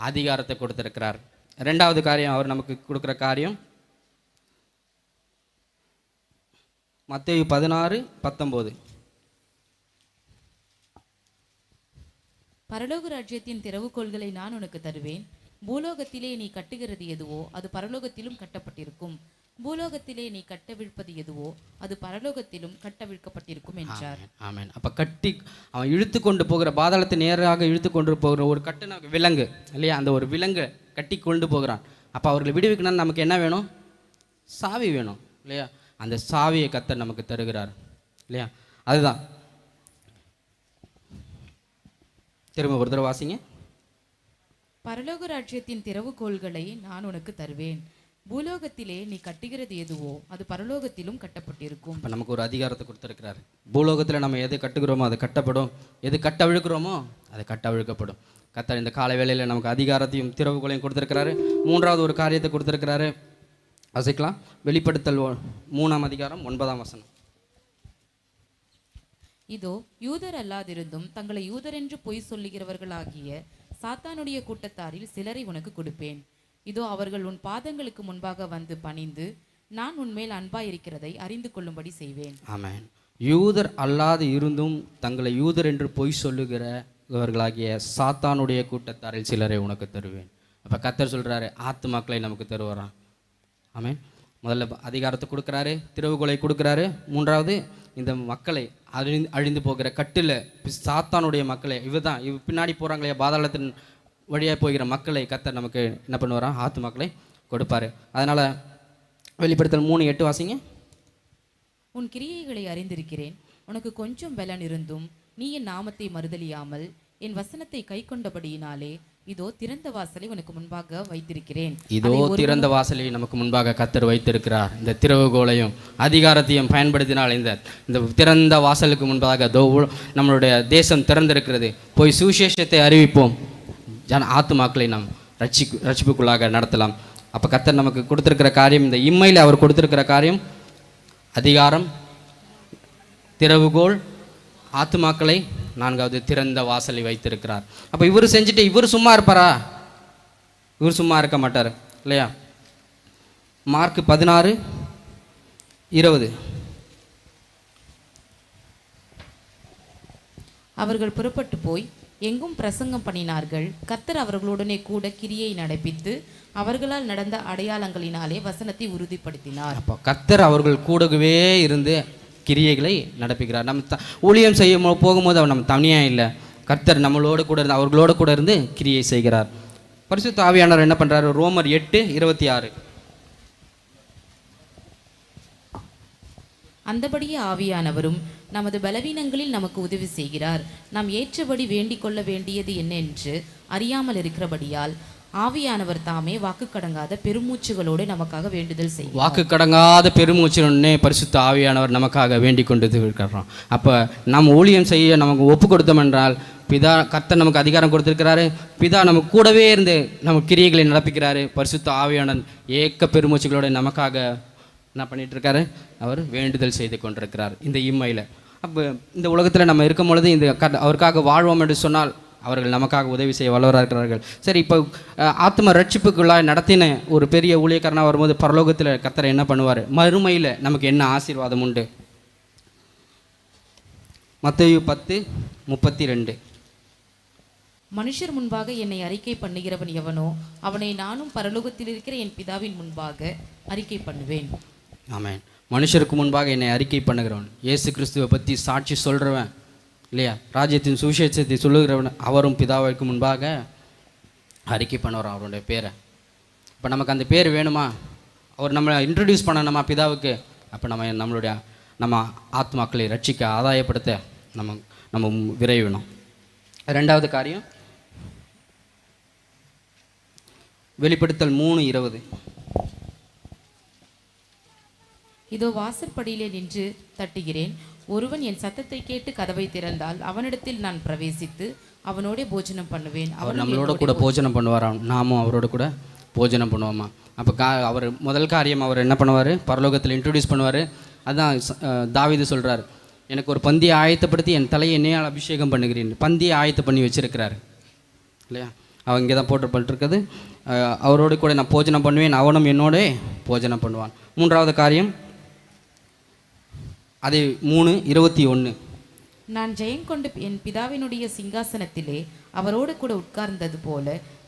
அதிகாரத்தை கொடுத்திருக்கிறார். 2வது காரியம் அவர் நமக்கு கொடுக்குற காரியம் மத்தேயு 16:19. பரலோக ராஜ்யத்தின் திறவுகோல்களை நான் உனக்கு தருவேன். பூலோகத்திலே நீ கட்டுகிறது எதுவோ அது பரலோகத்திலும் கட்டப்பட்டிருக்கும். பூலோகத்திலே நீ கட்டவிழ்ப்பது எதுவோ அது பரலோகத்திலும் கட்டவிழ்க்கப்பட்டிருக்கும் என்றார். ஆமென். அப்போ கட்டி அவன் இழுத்து கொண்டு போகிற பாதாளத்தை நேராக இழுத்து கொண்டு போகிற ஒரு கட்டுன விலங்கு இல்லையா, அந்த ஒரு விலங்கு கட்டி கொண்டு போகிறான். அப்போ அவர்களை விடுவிக்கணும்னு நமக்கு என்ன வேணும்? சாவி வேணும் இல்லையா? அந்த சாவியை கர்த்தர் நமக்கு தருகிறார் இல்லையா? அதுதான். திரும்ப ஒரு தடவை வாசிங்க. பரலோக ராஜ்யத்தின் திறவுகோல்களை நான் உனக்கு தருவேன். பூலோகத்திலே நீ கட்டுகிறது எதுவோ அது பரலோகத்திலும் கட்டப்பட்டிருக்கும். இப்போ நமக்கு ஒரு அதிகாரத்தை கொடுத்துருக்கிறாரு. பூலோகத்தில் நம்ம எது கட்டுகிறோமோ அது கட்டப்படும், எது கட்டவிழுக்கிறோமோ அது கட்டவிழுக்கப்படும். கர்த்தர் இந்த கால வேளையில் நமக்கு அதிகாரத்தையும் திறவுகோலையும் கொடுத்துருக்கிறாரு. 3வது ஒரு காரியத்தை கொடுத்துருக்கிறாரு. வாசிக்கலாம். வெளிப்படுத்தல் 3:9. இதோ யூதர் அல்லாதிருந்தும் தங்களை யூதர் என்று பொய் சொல்லுகிறவர்களாகிய சாத்தானுடைய கூட்டத்தாரில் சிலரை உனக்கு கொடுப்பேன். இதோ அவர்கள் உன் பாதங்களுக்கு முன்பாக வந்து பணிந்து நான் உன்மேல் அன்பாயிருக்கிறதை அறிந்து கொள்ளும்படி செய்வேன். ஆமென். யூதர் அல்லாது இருந்தும் தங்களை யூதர் என்று பொய் சொல்லுகிறவர்களாகிய சாத்தானுடைய கூட்டத்தாரில் சிலரை உனக்கு தருவேன். அப்போ கர்த்தர் சொல்கிறாரு, ஆத்துமாக்களை நமக்கு தருவாராம். ஆமென். முதல்ல அதிகாரத்தை கொடுக்குறாரு, திறவுகோலை கொடுக்குறாரு. 3வது இந்த மக்களை அழிந்து போகிற கட்டில் சாத்தானுடைய மக்களை, இவ பின்னாடி போகிறாங்களே பாதாளத்தின் வழியாக போகிற மக்களை கர்த்தர் நமக்கு என்ன பண்ணுவாராம்? ஆத்துமாக்களை கொடுப்பாரு. அதனால் வெளிப்படுத்தல் 3:8 வாசிங்க. உன் கிரியைகளை அறிந்திருக்கிறேன். உனக்கு கொஞ்சம் பலன் இருந்தும் நீ என் நாமத்தை மறுதலியாமல் என் வசனத்தை கை கொண்டபடியினாலே இதோ திறந்த வாசலை உனக்கு முன்பாக வைத்திருக்கிறேன். இதோ திறந்த வாசலை நமக்கு முன்பாக கர்த்தர் வைத்திருக்கிறார். இந்த திறவுகோலையும் அதிகாரத்தையும் பயன்படுத்தினால் இந்த திறந்த வாசலுக்கு முன்பாக நம்மளுடைய தேசம் திறந்திருக்கிறது. போய் சுவிசேஷத்தை அறிவிப்போம், ஆத்துமாக்களை நாம் ரட்சிப்புக்குள்ளாக நடத்தலாம். அப்போ கர்த்தர் நமக்கு கொடுத்துருக்கிற காரியம், இந்த இம்மையில் அவர் கொடுத்துருக்கிற காரியம் அதிகாரம், திறவுகோல், ஆத்துமாக்களை, 4வது திறந்த வாசலை வைத்திருக்கிறார். அப்போ இவர் செஞ்சுட்டு இவர் சும்மா இருப்பாரா? இவர் சும்மா இருக்க மாட்டார் இல்லையா? மார்க் 16:20. அவர்கள் புறப்பட்டு போய் எங்கும் பிரசங்கம் பண்ணினார்கள். கர்த்தர் அவர்களுடனே கூட கிரியை நடப்பித்து அவர்களால் நடந்த அடையாளங்களினாலே வசனத்தை உறுதிப்படுத்தினார். அப்போ கர்த்தர் அவர்கள் கூடவே இருந்து கிரியைகளை நடப்பிக்கிறார். நம்ம ஊழியம் செய்ய போகும்போது அவர் நம்ம தனியாக இல்லை, கர்த்தர் நம்மளோடு கூட இருந்து அவர்களோடு கூட இருந்து கிரியை செய்கிறார். பரிசுத்த ஆவியானவர் என்ன பண்ணுறாரு? ரோமர் 8:26. அந்தபடியே ஆவியானவரும் நமது பலவீனங்களில் நமக்கு உதவி செய்கிறார். நாம் ஏற்றபடி வேண்டிக் கொள்ள வேண்டியது என்ன என்று அறியாமல் இருக்கிறபடியால் ஆவியானவர் தாமே வாக்கு கடங்காத பெருமூச்சுகளோடு நமக்காக வேண்டுதல் செய்யும். வாக்கு கடங்காத பெருமூச்சினே பரிசுத்த ஆவியானவர் நமக்காக வேண்டிக் கொண்டு இருக்கிறோம். அப்போ நம்ம ஊழியம் செய்ய நமக்கு ஒப்பு கொடுத்தோம் என்றால் பிதா கர்த்தர் நமக்கு அதிகாரம் கொடுத்துருக்கிறாரு. பிதா நமக்கு கூடவே இருந்து நம்ம கிரியைகளை நடப்பிக்கிறாரு. பரிசுத்த ஆவியானவர் ஏக்க பெருமூச்சுகளோடு நமக்காக என்ன பண்ணிட்டு இருக்காரு? அவர் வேண்டுதல் செய்து கொண்டிருக்கிறார் இந்த இம்மையில். அப்போ இந்த உலகத்தில் நம்ம இருக்கும் பொழுது இந்த அவருக்காக வாழ்வோம் என்று சொன்னால் அவர்கள் நமக்காக உதவி செய்ய வல்லவராக இருக்கிறார்கள். சரி, இப்போ ஆத்ம ரட்சிப்புக்குள்ளாக நடத்தின ஒரு பெரிய ஊழியக்காரனாக வரும்போது பரலோகத்தில் கர்த்தர் என்ன பண்ணுவார்? மறுமையில் நமக்கு என்ன ஆசீர்வாதம் உண்டு? மத்தேயு 10:32. மனுஷர் முன்பாக என்னை அறிக்கை பண்ணுகிறவன் எவனோ அவனை நானும் பரலோகத்தில் இருக்கிற என் பிதாவின் முன்பாக அறிக்கை பண்ணுவேன். ஆமென். மனுஷருக்கு முன்பாக என்னை அறிக்கை பண்ணுகிறவன், இயேசு கிறிஸ்துவை பற்றி சாட்சி சொல்கிறவன் இல்லையா, ராஜ்யத்தின் சுவிசேஷத்தை சொல்லுகிறவன், அவரும் பிதாவுக்கு முன்பாக அறிக்கை பண்ணுவார் அவருடைய பேரை. இப்போ நமக்கு அந்த பேர் வேணுமா? அவர் நம்மளை இன்ட்ரடியூஸ் பண்ணணுமா பிதாவுக்கு? அப்போ நம்ம ஆத்மாக்களை ரட்சிக்க ஆதாயப்படுத்த நம்ம விரைவினோம். ரெண்டாவது காரியம் வெளிப்படுத்தல் 3:20. இதோ வாசற்படியிலே நின்று தட்டுகிறேன். ஒருவன் என் சத்தத்தை கேட்டு கதவை திறந்தால் அவனிடத்தில் நான் பிரவேசித்து அவனோட போஜனம் பண்ணுவேன். அவர் நம்மளோட கூட போஜனம் பண்ணுவாராம், நாமும் அவரோட கூட போஜனம் பண்ணுவோமா? அப்போ அவர் முதல் காரியம் அவர் என்ன பண்ணுவார்? பரலோகத்தில் இன்ட்ரடியூஸ் பண்ணுவார். அதுதான் தாவீது சொல்கிறார், எனக்கு ஒரு பந்தியை ஆயத்தப்படுத்தி என் தலையை என்னையால் அபிஷேகம் பண்ணுகிறேன். பந்தியை ஆயத்த பண்ணி வச்சிருக்கிறாரு இல்லையா? அவன் இங்கே தான் போட்டுருக்குது. அவரோடு கூட நான் போஜனம் பண்ணுவேன், அவனும் என்னோட போஜனம் பண்ணுவான். மூன்றாவது காரியம் அது 3:21. நான் ஜெயங்கொண்டு என் பிதாவினுடைய சிங்காசனத்திலே அவரோடு கூட உட்கார்ந்தது போல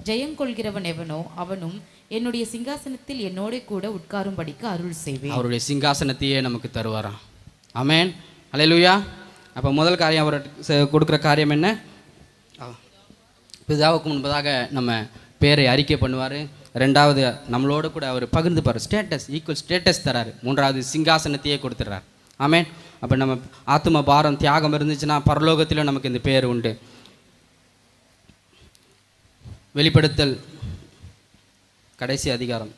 ஜெயங்கொள்கிறவன் எவனோ அவனும் என்னுடைய சிங்காசனத்தில் என்னோட கூட உட்காரும்படிக்கு அருள் செய்வேன். அவருடைய சிங்காசனத்தையே நமக்கு தருவாராம். ஆமென், அல்லேலூயா. அப்போ முதல் காரியம் அவர் கொடுக்குற காரியம் என்ன? பிதாவுக்கு முன்பதாக நம்ம பேரை அறிக்கை பண்ணுவார். ரெண்டாவது நம்மளோட கூட அவர் பகிர்ந்துப்பார், ஸ்டேட்டஸ் ஈக்குவல் ஸ்டேட்டஸ் தராரு. மூன்றாவது சிங்காசனத்தையே கொடுத்துட்றார். ஆமென். அப்போ நம்ம ஆத்ம பாரம் தியாகம் இருந்துச்சுன்னா பரலோகத்திலும் நமக்கு இந்த பேர் உண்டு. வெளிப்படுத்தல் கடைசி அதிகாரம்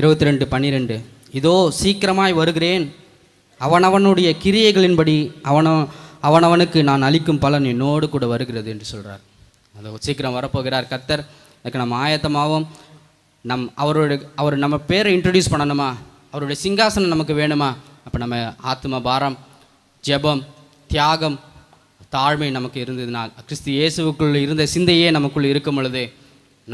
22:12. இதோ சீக்கிரமாய் வருகிறேன், அவனவனுடைய கிரியைகளின்படி அவனவனுக்கு நான் அளிக்கும் பலன் என்னோடு கூட வருகிறது என்று சொல்கிறார். அது சீக்கிரம் வரப்போகிறார் கர்த்தர். அதுக்கு நம்ம ஆயத்தமாகவும் அவர் நம்ம பேரை இன்ட்ரடியூஸ் பண்ணணுமா? அவருடைய சிங்காசனம் நமக்கு வேணுமா? அப்போ நம்ம ஆத்ம பாரம், ஜெபம், தியாகம், தாழ்மை நமக்கு இருந்ததுனால், கிறிஸ்து இயேசுவுக்குள் இருந்த சிந்தையே நமக்குள் இருக்கும் பொழுது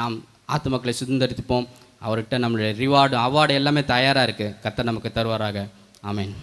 நாம் ஆத்மக்களை சுதந்திரித்துப்போம். அவர்கிட்ட நம்மளுடைய அவார்டு எல்லாமே தயாராக இருக்குது. கர்த்தர் நமக்கு தருவாராக. ஆமென்.